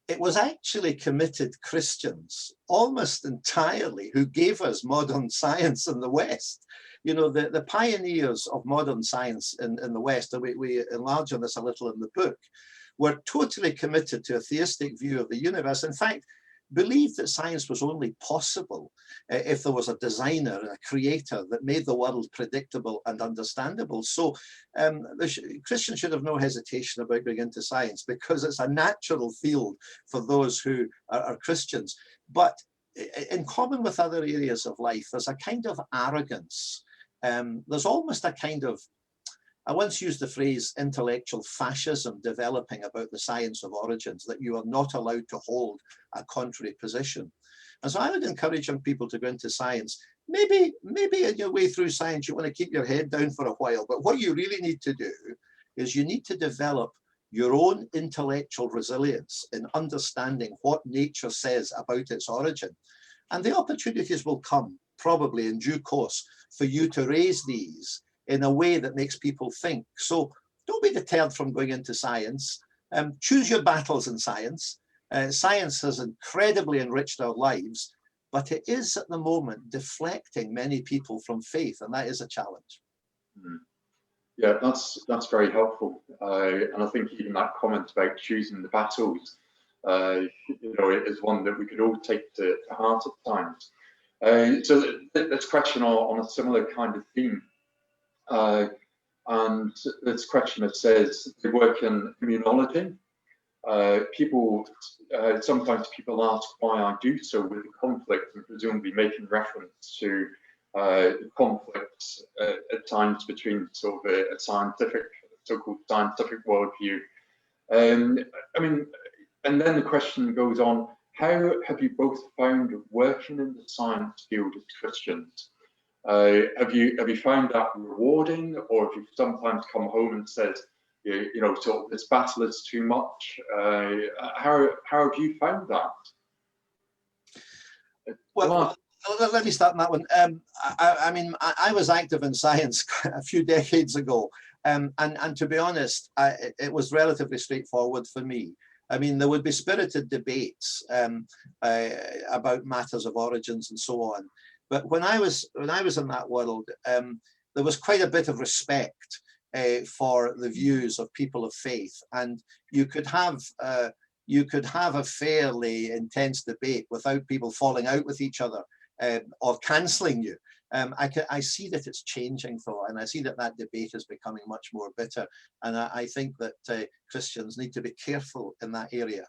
it was actually committed Christians almost entirely who gave us modern science in the West. You know, the pioneers of modern science in the West, and we enlarge on this a little in the book, were totally committed to a theistic view of the universe. In fact, believed that science was only possible if there was a designer, a creator that made the world predictable and understandable. So Christians should have no hesitation about going into science because it's a natural field for those who are Christians. But in common with other areas of life, there's a kind of arrogance. There's almost a kind of, I once used the phrase intellectual fascism developing about the science of origins, that you are not allowed to hold a contrary position. And so I would encourage young people to go into science. Maybe in your way through science, you want to keep your head down for a while, but what you really need to do is you need to develop your own intellectual resilience in understanding what nature says about its origin. And the opportunities will come probably in due course for you to raise these in a way that makes people think. So don't be deterred from going into science. Choose your battles in science. Science has incredibly enriched our lives, but it is at the moment deflecting many people from faith, and that is a challenge. Yeah, that's very helpful, and I think even that comment about choosing the battles, it is one that we could all take to heart at times. So this question on a similar kind of theme, and this question that says, they work in immunology. Sometimes people ask why I do so with the conflict, and presumably making reference to conflicts at times between sort of a scientific, so-called scientific worldview. I mean, and then the question goes on, how have you both found working in the science field as Christians? Have you found that rewarding, or have you sometimes come home and said, sort of, this battle is too much? How have you found that? Well, let me start on that one. I mean, I was active in science a few decades ago, and to be honest, it was relatively straightforward for me. I mean, there would be spirited debates about matters of origins and so on. But when I was in that world, there was quite a bit of respect for the views of people of faith, and you could have a fairly intense debate without people falling out with each other or cancelling you. I see that it's changing, though, and I see that debate is becoming much more bitter. And I think that Christians need to be careful in that area.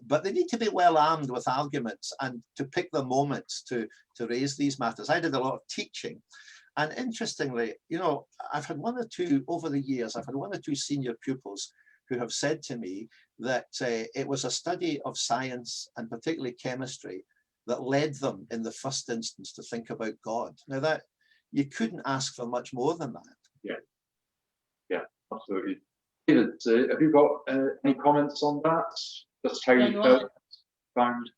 But they need to be well armed with arguments and to pick the moments to raise these matters. I did a lot of teaching. And interestingly, I've had one or two senior pupils who have said to me that it was a study of science, and particularly chemistry, that led them in the first instance to think about God. Now, that you couldn't ask for much more than that. Yeah, absolutely. David, have you got any comments on that? Just how you found?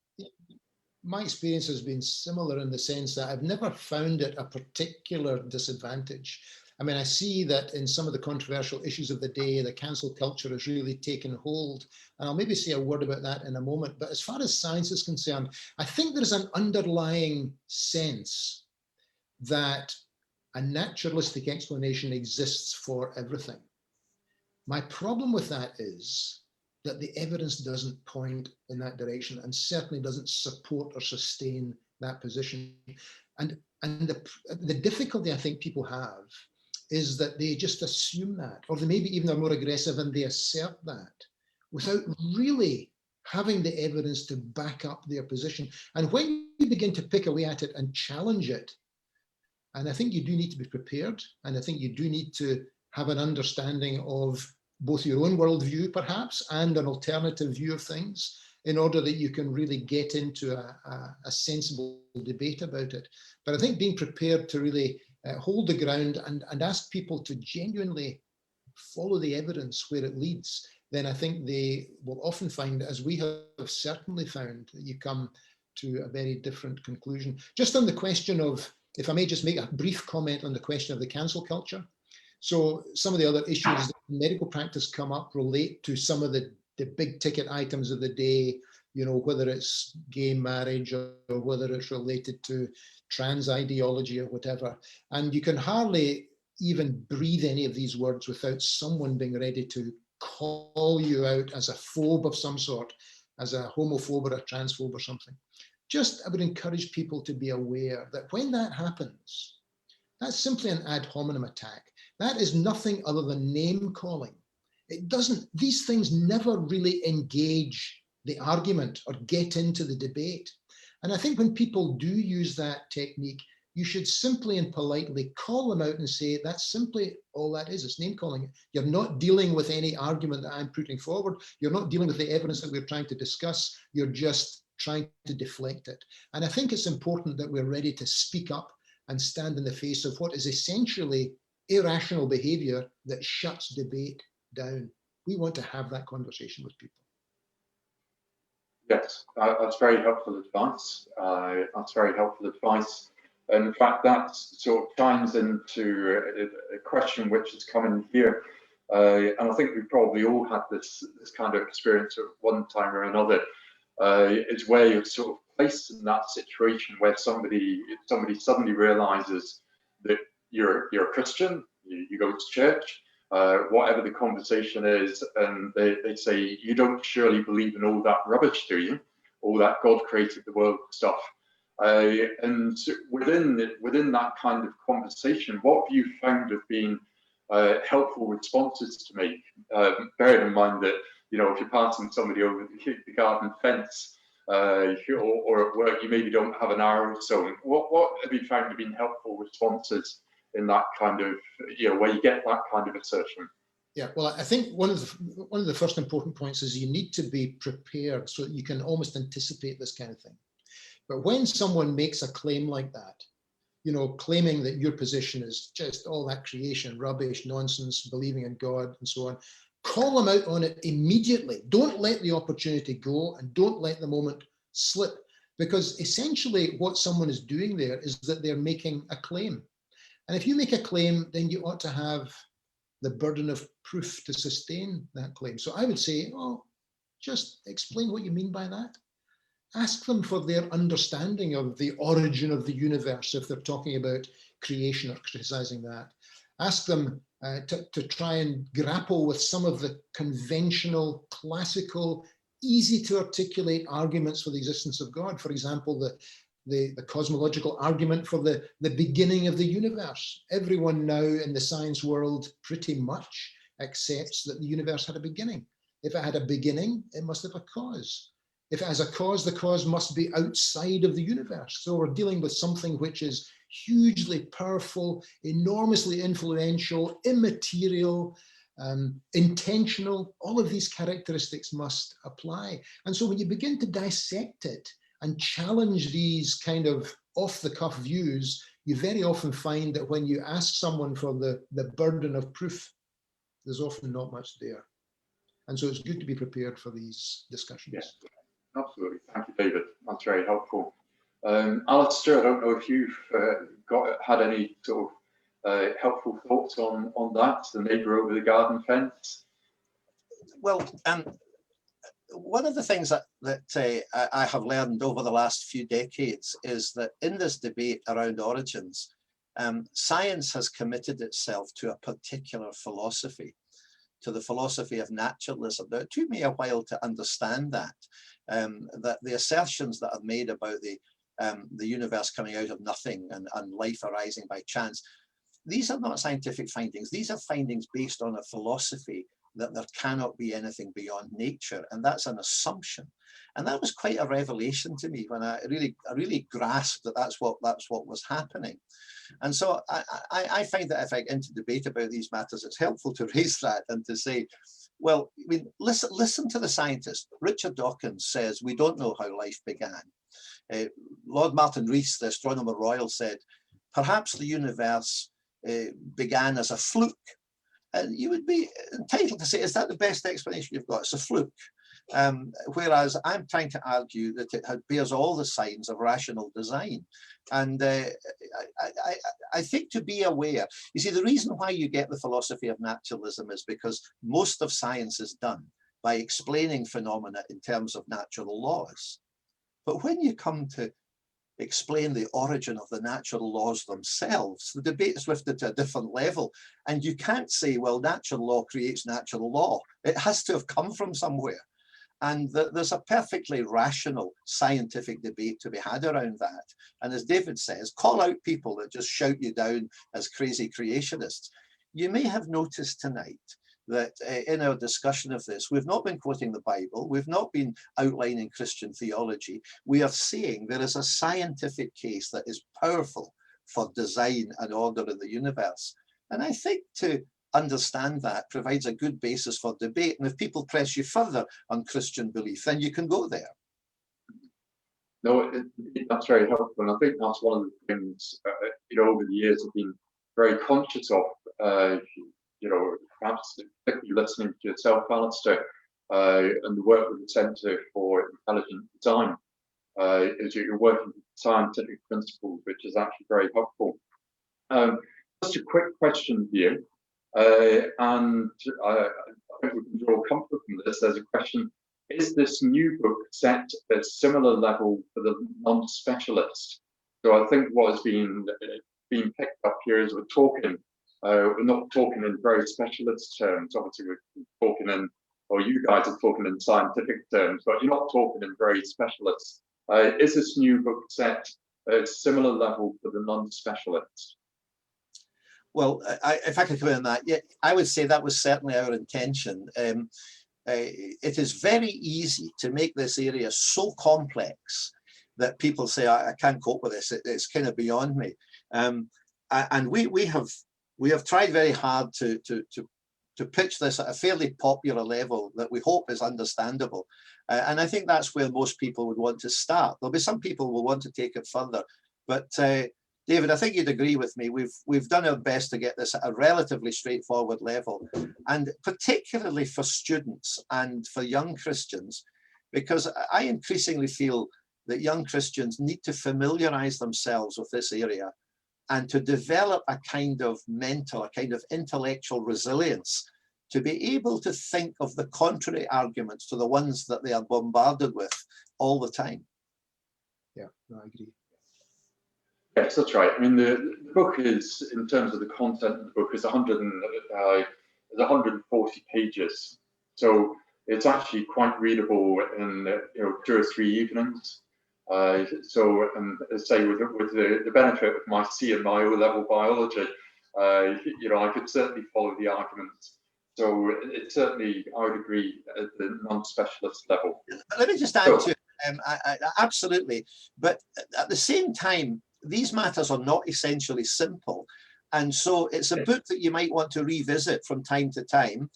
My experience has been similar in the sense that I've never found it a particular disadvantage. I mean, I see that in some of the controversial issues of the day, the cancel culture has really taken hold. And I'll maybe say a word about that in a moment. But as far as science is concerned, I think there's an underlying sense that a naturalistic explanation exists for everything. My problem with that is that the evidence doesn't point in that direction, and certainly doesn't support or sustain that position. And the difficulty I think people have is that they just assume that, or they maybe even are more aggressive and they assert that without really having the evidence to back up their position. And when you begin to pick away at it and challenge it, and I think you do need to be prepared, and I think you do need to have an understanding of both your own worldview, perhaps, and an alternative view of things, in order that you can really get into a sensible debate about it. But I think being prepared to really hold the ground and ask people to genuinely follow the evidence where it leads, then I think they will often find, as we have certainly found, that you come to a very different conclusion. Just on the question of, if I may just make a brief comment on the question of the cancel culture. So some of the other issues that in medical practice come up relate to some of the big ticket items of the day, whether it's gay marriage or whether it's related to trans ideology or whatever. And you can hardly even breathe any of these words without someone being ready to call you out as a phobe of some sort, as a homophobe or a transphobe or something. I would encourage people to be aware that when that happens, that's simply an ad hominem attack. That is nothing other than name calling. These things never really engage the argument or get into the debate. And I think when people do use that technique, you should simply and politely call them out and say, that's simply all that is, it's name calling. You're not dealing with any argument that I'm putting forward. You're not dealing with the evidence that we're trying to discuss. You're just trying to deflect it. And I think it's important that we're ready to speak up and stand in the face of what is essentially irrational behavior that shuts debate down. We want to have that conversation with people. Yes, that's very helpful advice. In fact, that sort of ties into a question which has come in here. And I think we've probably all had this kind of experience at one time or another. Is where you're sort of placed in that situation where somebody suddenly realizes that you're a Christian, you go to church, whatever the conversation is, and they say, you don't surely believe in all that rubbish, do you? All that God created the world stuff. And within that kind of conversation, what have you found have been helpful responses to make? Bearing in mind that, you know, if you're passing somebody over the garden fence, or at work, you maybe don't have an arrow sewn. What have you found have been helpful responses in that kind of, you know, where you get that kind of assertion? Yeah, well, I think one of the first important points is you need to be prepared so that you can almost anticipate this kind of thing. But when someone makes a claim like that, you know, claiming that your position is just all that creation, rubbish, nonsense, believing in God and so on, call them out on it immediately. Don't let the opportunity go, and don't let the moment slip, because essentially what someone is doing there is that they're making a claim. And if you make a claim, then you ought to have the burden of proof to sustain that claim. So I would say, oh, just explain what you mean by that. Ask them for their understanding of the origin of the universe if they're talking about creation or criticizing that. Ask them to try and grapple with some of the conventional, classical, easy to articulate arguments for the existence of God. For example, the cosmological argument for the beginning of the universe. Everyone now in the science world pretty much accepts that the universe had a beginning. If it had a beginning, it must have a cause. If it has a cause, the cause must be outside of the universe. So we're dealing with something which is hugely powerful, enormously influential, immaterial, intentional. All of these characteristics must apply. And so when you begin to dissect it and challenge these kind of off-the-cuff views, you very often find that when you ask someone for the burden of proof, there's often not much there. And so it's good to be prepared for these discussions. Yes. Absolutely. Thank you, David. That's very helpful. Alastair, I don't know if you've had any sort of helpful thoughts on that, the neighbour over the garden fence? Well, one of the things that I have learned over the last few decades is that in this debate around origins, science has committed itself to a particular philosophy, to the philosophy of naturalism. Now, it took me a while to understand that the assertions that are made about the universe coming out of nothing and life arising by chance, these are not scientific findings. These are findings based on a philosophy that there cannot be anything beyond nature, and that's an assumption. And that was quite a revelation to me when I really grasped that that's what was happening. And so I find that if I get into debate about these matters, it's helpful to raise that and to say, well, I mean, listen to the scientist. Richard Dawkins says, we don't know how life began. Lord Martin Rees, the astronomer royal, said, perhaps the universe began as a fluke. And you would be entitled to say, is that the best explanation you've got? It's a fluke. Whereas I'm trying to argue that it bears all the signs of rational design. And I think to be aware, you see, the reason why you get the philosophy of naturalism is because most of science is done by explaining phenomena in terms of natural laws. But when you come to explain the origin of the natural laws themselves, the debate is lifted to a different level. And you can't say, well, natural law creates natural law. It has to have come from somewhere. And there's a perfectly rational scientific debate to be had around that. And as David says, call out people that just shout you down as crazy creationists. You may have noticed tonight that in our discussion of this, we've not been quoting the Bible, we've not been outlining Christian theology. We are saying there is a scientific case that is powerful for design and order in the universe. And I think to understand that provides a good basis for debate. And if people press you further on Christian belief, then you can go there. No, that's very helpful. And I think that's one of the things, over the years I've been very conscious of, perhaps particularly listening to yourself, Alastair, and the work with the Centre for Intelligent Design, is you're working with scientific principles, which is actually very helpful. Just a quick question here. And I think we can draw comfort from this. There's a question: is this new book set at a similar level for the non-specialist? So I think what is being picked up here is we're not talking in very specialist terms. Obviously, we're talking in, or you guys are talking in scientific terms, but you're not talking in very specialist. Is this new book set at a similar level for the non-specialist? Well, if I could come in on that, yeah, I would say that was certainly our intention. It is very easy to make this area so complex that people say, I can't cope with this. It's kind of beyond me. And we have tried very hard to pitch this at a fairly popular level that we hope is understandable. And I think that's where most people would want to start. There'll be some people who will want to take it further, but David, I think you'd agree with me. We've done our best to get this at a relatively straightforward level, and particularly for students and for young Christians, because I increasingly feel that young Christians need to familiarize themselves with this area and to develop a kind of mental, a kind of intellectual resilience to be able to think of the contrary arguments to the ones that they are bombarded with all the time. Yeah, no, I agree. Yes, that's right. I mean, the book is, in terms of the content of the book, is 140 pages. So it's actually quite readable in 2 or 3 evenings. So, and as I say, with the benefit of my C and my O-level biology, I could certainly follow the arguments. So it certainly, I would agree, at the non-specialist level. Let me just add to it, absolutely. But at the same time, these matters are not essentially simple. And so it's a book that you might want to revisit from time to time.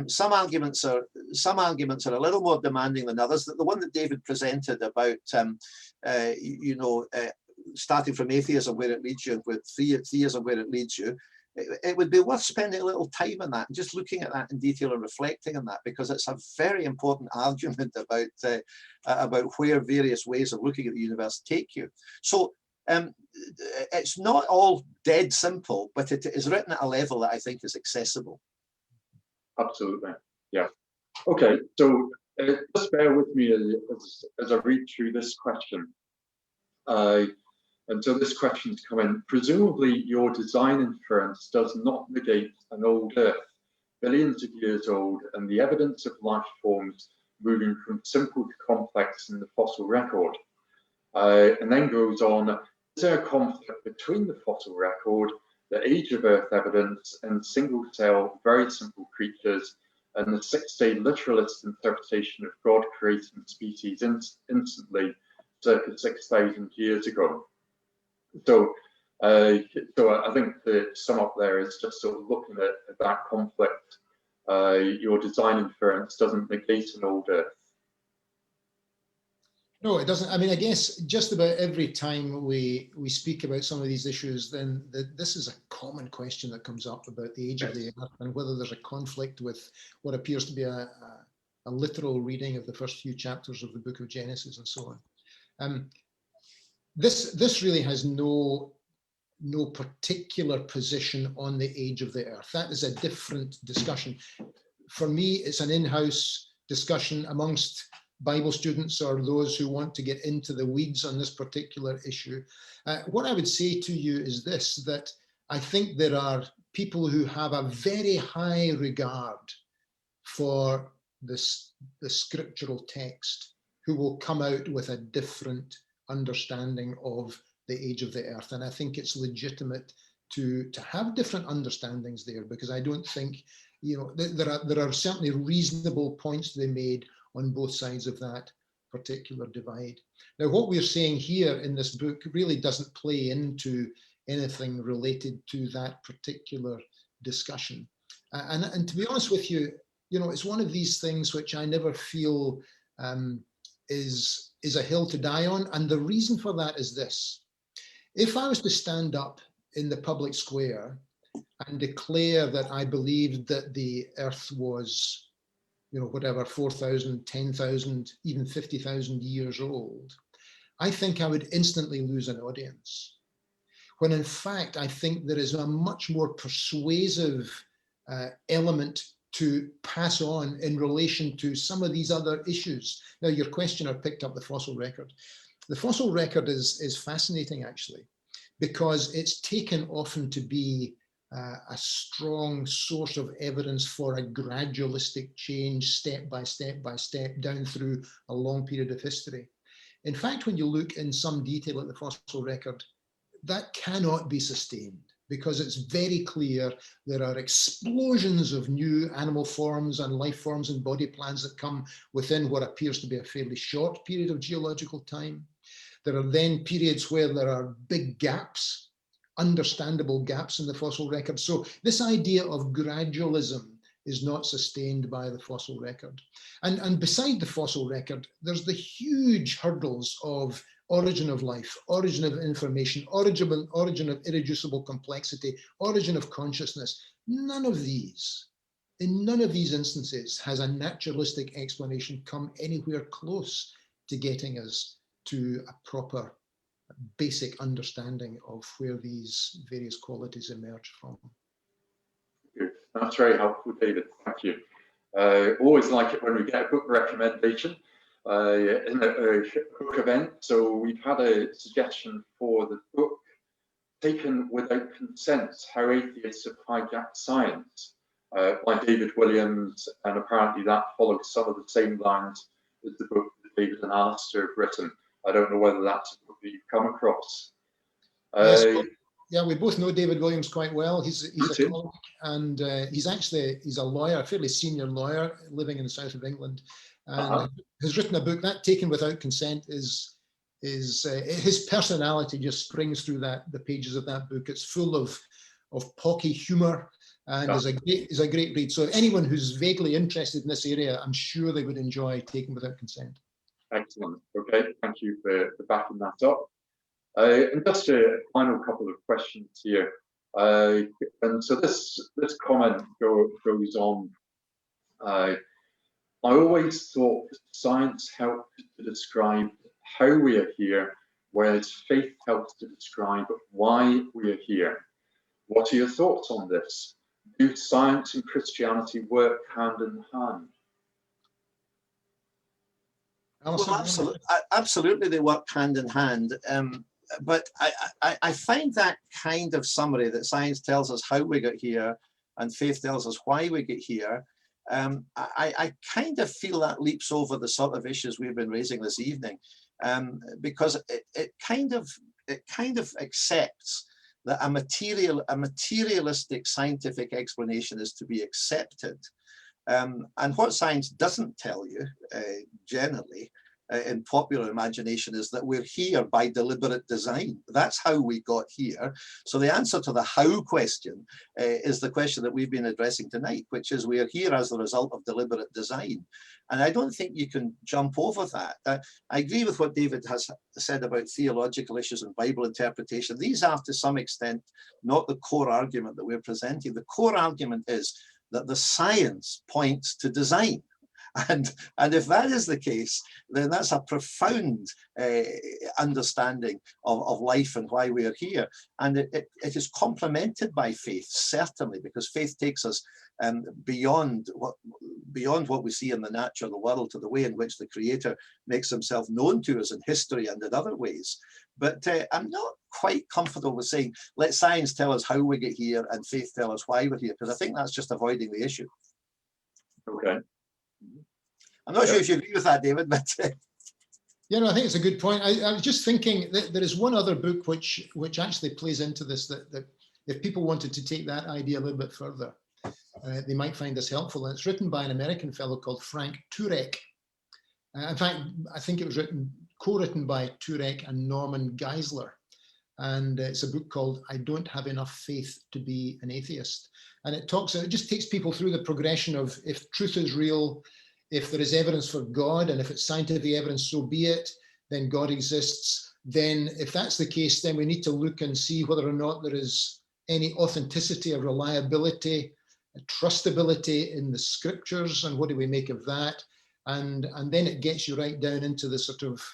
Some arguments are a little more demanding than others. The one that David presented about, starting from atheism where it leads you, with theism where it leads you, it would be worth spending a little time on that and just looking at that in detail and reflecting on that, because it's a very important argument about where various ways of looking at the universe take you. So it's not all dead simple, but it is written at a level that I think is accessible. Absolutely, yeah. Okay, so just bear with me as I read through this question. And so this question's come in. Presumably your design inference does not negate an old Earth, billions of years old, and the evidence of life forms moving from simple to complex in the fossil record. And then goes on, is there a conflict between the fossil record, the age of Earth evidence, and single-cell, very simple creatures, and the six-day literalist interpretation of God creating species instantly, circa 6,000 years ago? So I think the sum up there is just sort of looking at that conflict. Your design inference doesn't negate an old Earth. No, it doesn't. I mean, I guess just about every time we speak about some of these issues, then this is a common question that comes up about the age of the Earth and whether there's a conflict with what appears to be a literal reading of the first few chapters of the book of Genesis and so on. This really has no particular position on the age of the Earth. That is a different discussion. For me, it's an in-house discussion amongst Bible students or those who want to get into the weeds on this particular issue. What I would say to you is this, that I think there are people who have a very high regard for the scriptural text who will come out with a different understanding of the age of the Earth. And I think it's legitimate to have different understandings there, because I don't think, there are certainly reasonable points to be made on both sides of that particular divide. Now, what we're saying here in this book really doesn't play into anything related to that particular discussion. And to be honest with you, it's one of these things which I never feel is a hill to die on. And the reason for that is this. If I was to stand up in the public square and declare that I believed that the Earth was, whatever, 4,000, 10,000, even 50,000 years old, I think I would instantly lose an audience. When in fact, I think there is a much more persuasive element to pass on in relation to some of these other issues. Now, your questioner picked up the fossil record. The fossil record is fascinating, actually, because it's taken often to be a strong source of evidence for a gradualistic change, step by step by step, down through a long period of history. In fact, when you look in some detail at the fossil record, that cannot be sustained, because it's very clear there are explosions of new animal forms and life forms and body plans that come within what appears to be a fairly short period of geological time. There are then periods where there are big gaps, understandable gaps in the fossil record. So this idea of gradualism is not sustained by the fossil record. And beside the fossil record, there's the huge hurdles of origin of life, origin of information, origin of irreducible complexity, origin of consciousness. In none of these instances has a naturalistic explanation come anywhere close to getting us to a proper basic understanding of where these various qualities emerge from. Good. That's very helpful, David. Thank you. Always like it when we get a book recommendation in a book event. So we've had a suggestion for the book, Taken Without Consent, How Atheists Have Hijacked Science, by David Williams, and apparently that follows some of the same lines as the book that David and Alastair have written. I don't know whether that's a book that you've come across. Yes, yeah, we both know David Williams quite well. He's a colleague, and he's a lawyer, a fairly senior lawyer living in the south of England, and has written a book that Taken Without Consent is his personality just springs through the pages of that book. It's full of pocky humor, and is a great read. So anyone who's vaguely interested in this area, I'm sure they would enjoy Taken Without Consent. Excellent. Okay, thank you for backing that up. And just a final couple of questions here. And so this comment goes on. I always thought science helped to describe how we are here, whereas faith helps to describe why we are here. What are your thoughts on this? Do science and Christianity work hand in hand? Well, absolutely, they work hand in hand. But I find that kind of summary that science tells us how we got here and faith tells us why we get here. I kind of feel that leaps over the sort of issues we've been raising this evening, because it kind of accepts that a materialistic scientific explanation is to be accepted. And what science doesn't tell you, generally, in popular imagination, is that we're here by deliberate design. That's how we got here. So the answer to the how question is the question that we've been addressing tonight, which is we are here as the result of deliberate design. And I don't think you can jump over that. I agree with what David has said about theological issues and Bible interpretation. These are, to some extent, not the core argument that we're presenting. The core argument is that the science points to design. And if that is the case, then that's a profound understanding of life and why we are here. And it is complemented by faith, certainly, because faith takes us beyond what we see in the natural world to the way in which the Creator makes himself known to us in history and in other ways. But I'm not quite comfortable with saying, let science tell us how we get here and faith tell us why we're here, because I think that's just avoiding the issue. Okay. I'm not sure if you agree with that, David, but yeah, no, I think it's a good point. I was just thinking that there is one other book which actually plays into this, that if people wanted to take that idea a little bit further, they might find this helpful. And it's written by an American fellow called Frank Turek. In fact, I think it was co-written by Turek and Norman Geisler. And it's a book called I Don't Have Enough Faith to Be an Atheist. And it just takes people through the progression of, if truth is real, if there is evidence for God, and if it's scientific evidence, so be it, then God exists. Then if that's the case, then we need to look and see whether or not there is any authenticity or reliability, trustability in the scriptures, and what do we make of that? And then it gets you right down into the sort of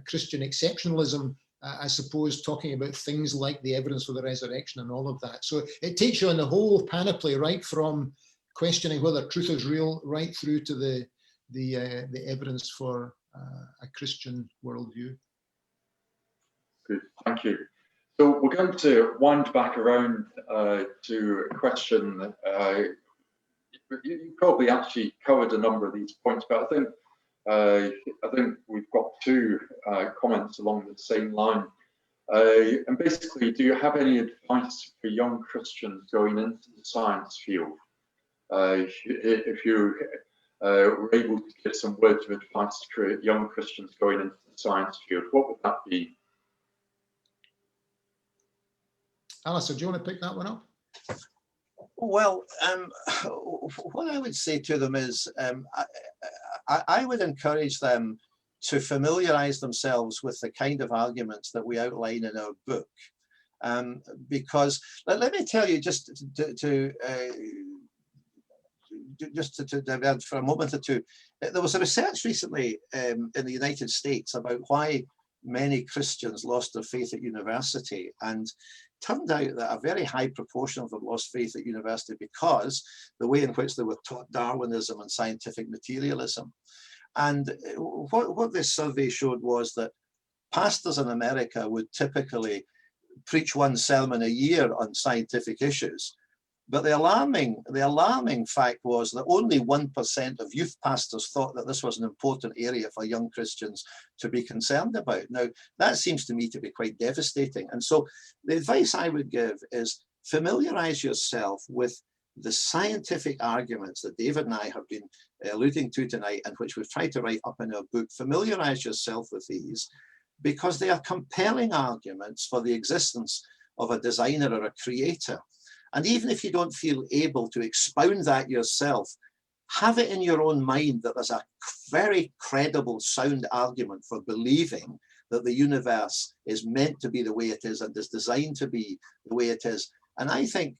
Christian exceptionalism I suppose, talking about things like the evidence for the resurrection and all of that. So it takes you on the whole panoply, right from questioning whether truth is real, right through to the evidence for a Christian worldview. Good, thank you. So we're going to wind back around to a question that you probably actually covered a number of these points, but I think we've got two comments along the same line. And basically, do you have any advice for young Christians going into the science field? If you were able to give some words of advice to young Christians going into the science field, what would that be? Alastair, do you want to pick that one up? Well, what I would say to them is I would encourage them to familiarize themselves with the kind of arguments that we outline in our book. Because let me tell you, just to divert for a moment or two, there was a research recently in the United States about why many Christians lost their faith at university, and turned out that a very high proportion of them lost faith at university because the way in which they were taught Darwinism and scientific materialism. And what this survey showed was that pastors in America would typically preach one sermon a year on scientific issues. But the alarming fact was that only 1% of youth pastors thought that this was an important area for young Christians to be concerned about. Now, that seems to me to be quite devastating. And so the advice I would give is familiarize yourself with the scientific arguments that David and I have been alluding to tonight, and which we've tried to write up in our book. Familiarize yourself with these, because they are compelling arguments for the existence of a designer or a creator. And even if you don't feel able to expound that yourself, have it in your own mind that there's a very credible, sound argument for believing that the universe is meant to be the way it is and is designed to be the way it is. And I think,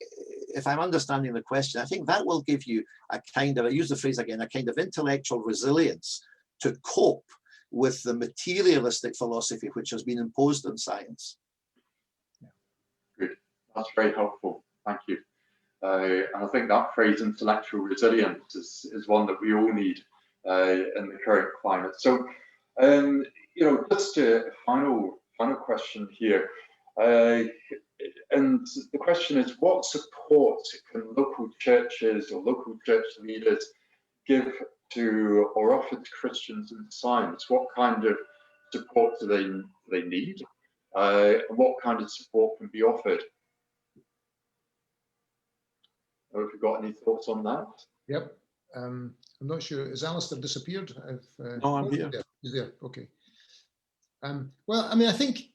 if I'm understanding the question, I think that will give you a kind of, I use the phrase again, a kind of intellectual resilience to cope with the materialistic philosophy which has been imposed on science. Good, that's very helpful. Thank you. And I think that phrase, intellectual resilience, is one that we all need in the current climate. So, you know, just a final question here. And the question is, what support can local churches or local church leaders give to or offer to Christians in science? What kind of support do they need? And what kind of support can be offered? Have you got any thoughts on that? Yep. I'm not sure. Has Alastair disappeared? No, I'm here. He's there. Okay. Well, I mean, I think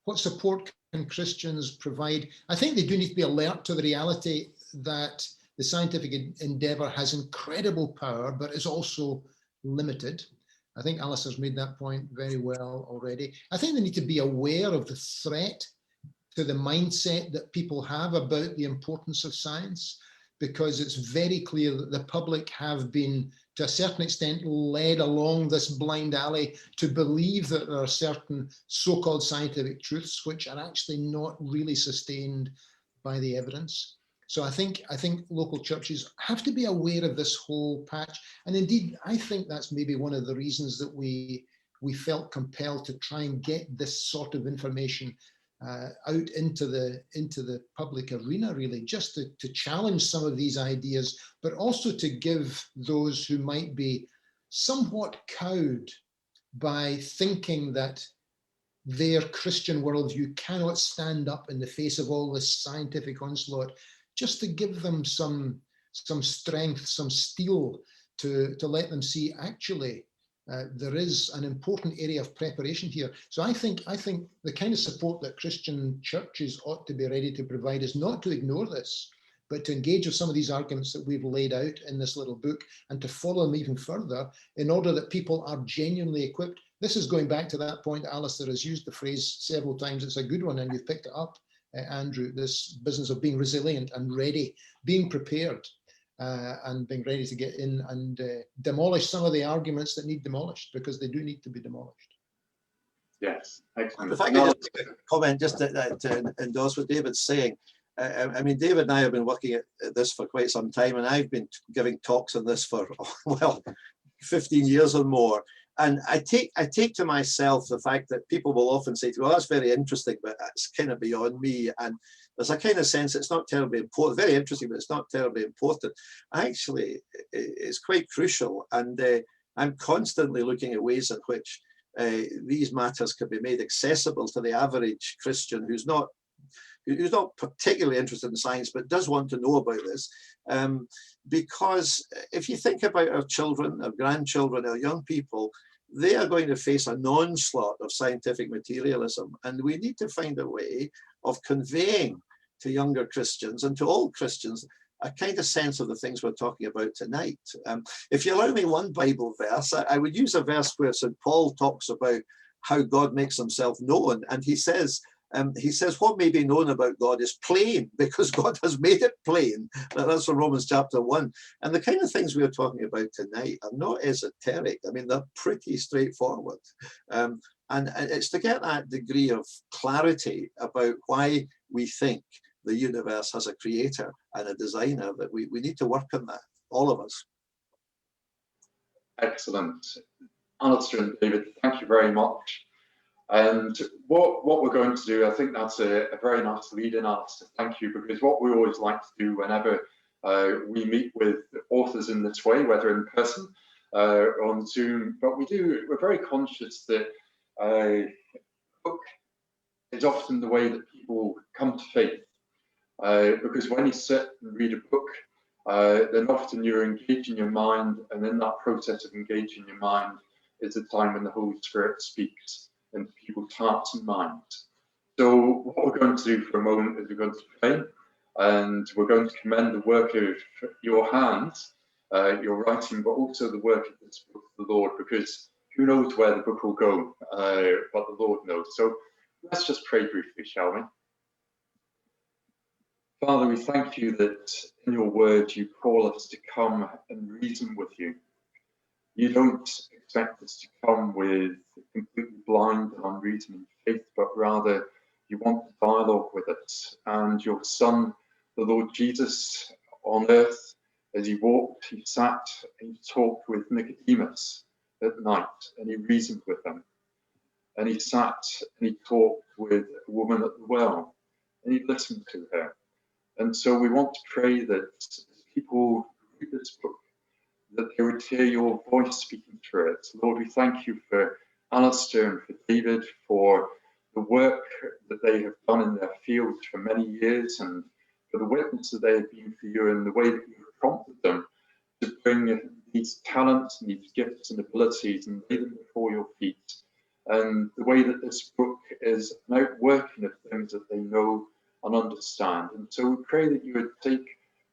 what support can Christians provide? I think they do need to be alert to the reality that the scientific endeavor has incredible power, but is also limited. I think Alastair's made that point very well already. I think they need to be aware of the threat to the mindset that people have about the importance of science, because it's very clear that the public have been, to a certain extent, led along this blind alley to believe that there are certain so-called scientific truths which are actually not really sustained by the evidence. So I think local churches have to be aware of this whole patch. And indeed, I think that's maybe one of the reasons that we felt compelled to try and get this sort of information out into the public arena, really, just to challenge some of these ideas, but also to give those who might be somewhat cowed by thinking that their Christian worldview cannot stand up in the face of all this scientific onslaught, just to give them some strength, some steel to let them see actually there is an important area of preparation here. So I think the kind of support that Christian churches ought to be ready to provide is not to ignore this, but to engage with some of these arguments that we've laid out in this little book and to follow them even further in order that people are genuinely equipped. This is going back to that point. Alastair has used the phrase several times. It's a good one, and you've picked it up, Andrew, this business of being resilient and ready, being prepared. And being ready to get in and demolish some of the arguments that need demolished, because they do need to be demolished. Yes, excellent. If I could just make a comment just to endorse what David's saying. I mean, David and I have been working at this for quite some time, and I've been giving talks on this for, well, 15 years or more. And I take to myself the fact that people will often say to me, well, that's very interesting, but that's kind of beyond me. And there's a kind of sense it's not terribly important, very interesting, but it's not terribly important. Actually, it's quite crucial. And I'm constantly looking at ways in which these matters can be made accessible to the average Christian who's not particularly interested in science, but does want to know about this. Because if you think about our children, our grandchildren, our young people, they are going to face an onslaught of scientific materialism. And we need to find a way of conveying to younger Christians and to all Christians a kind of sense of the things we're talking about tonight. If you allow me one Bible verse, I would use a verse where St. Paul talks about how God makes himself known. And he says, what may be known about God is plain because God has made it plain. That's from Romans chapter 1. And the kind of things we're talking about tonight are not esoteric. I mean, they're pretty straightforward. And it's to get that degree of clarity about why we think the universe has a creator and a designer that we need to work on that, all of us. Excellent. Alastair and David, thank you very much. And what we're going to do, I think that's a very nice lead-in, Alastair. Thank you, because what we always like to do whenever we meet with authors in this way, whether in person or on Zoom, but we're very conscious that a book is often the way that people come to faith. Because when you sit and read a book, then often you're engaging your mind, and in that process of engaging your mind is the time when the Holy Spirit speaks into people's hearts and minds. So what we're going to do for a moment is we're going to pray, and we're going to commend the work of your hands, your writing, but also the work of this book to the Lord, because who knows where the book will go, but the Lord knows. So let's just pray briefly, shall we? Father, we thank you that in your word you call us to come and reason with you. You don't expect us to come with completely blind and unreasoning faith, but rather you want to dialogue with us. And your Son, the Lord Jesus, on earth, as he walked, he sat and he talked with Nicodemus at night, and he reasoned with them. And he sat and he talked with a woman at the well, and he listened to her. And so we want to pray that as people read this book, that they would hear your voice speaking through it. Lord, we thank you for Alastair and for David, for the work that they have done in their fields for many years, and for the witness that they have been for you, and the way that you have prompted them to bring these talents and these gifts and abilities and lay them before your feet. And the way that this book is an outworking of things that they know and understand. And so we pray that you would take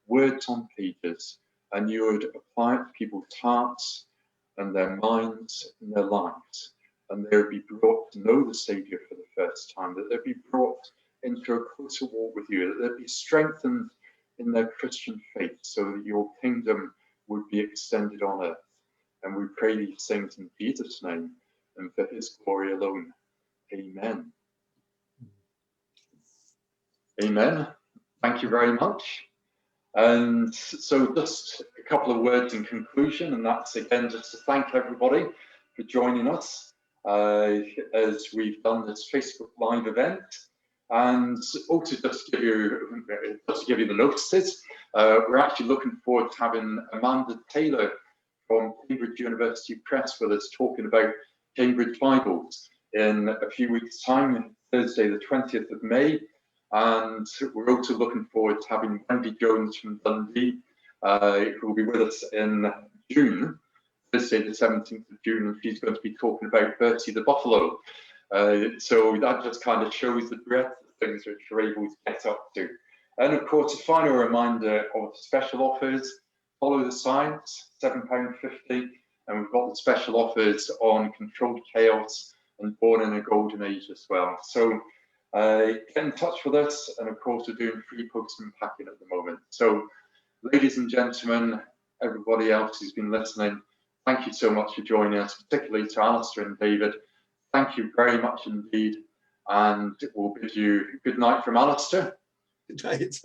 words on pages and you would apply it to people's hearts and their minds and their lives. And they would be brought to know the Saviour for the first time, that they'd be brought into a closer walk with you, that they'd be strengthened in their Christian faith so that your kingdom would be extended on earth. And we pray these things in Jesus' name and for his glory alone. Amen. Amen. Thank you very much. And so just a couple of words in conclusion, and that's again just to thank everybody for joining us as we've done this Facebook Live event. And also just to give you the notices, we're actually looking forward to having Amanda Taylor from Cambridge University Press with us talking about Cambridge Bibles in a few weeks' time, Thursday the 20th of May. And we're also looking forward to having Wendy Jones from Dundee, who will be with us in June, Thursday the 17th of June, and she's going to be talking about Bertie the Buffalo. So that just kind of shows the breadth of things which you're able to get up to. And of course, a final reminder of special offers. Follow the Science, £7.50, and we've got the special offers on Controlled Chaos and Born in a Golden Age as well. So get in touch with us, and of course we're doing free post and packing at the moment. So ladies and gentlemen, everybody else who's been listening, thank you so much for joining us, particularly to Alastair and David. thank you very much indeed. And we'll bid you good night from Alastair. Good night.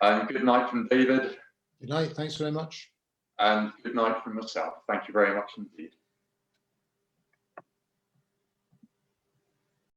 And good night from David. Good night. Thanks very much. And good night from myself. Thank you very much indeed.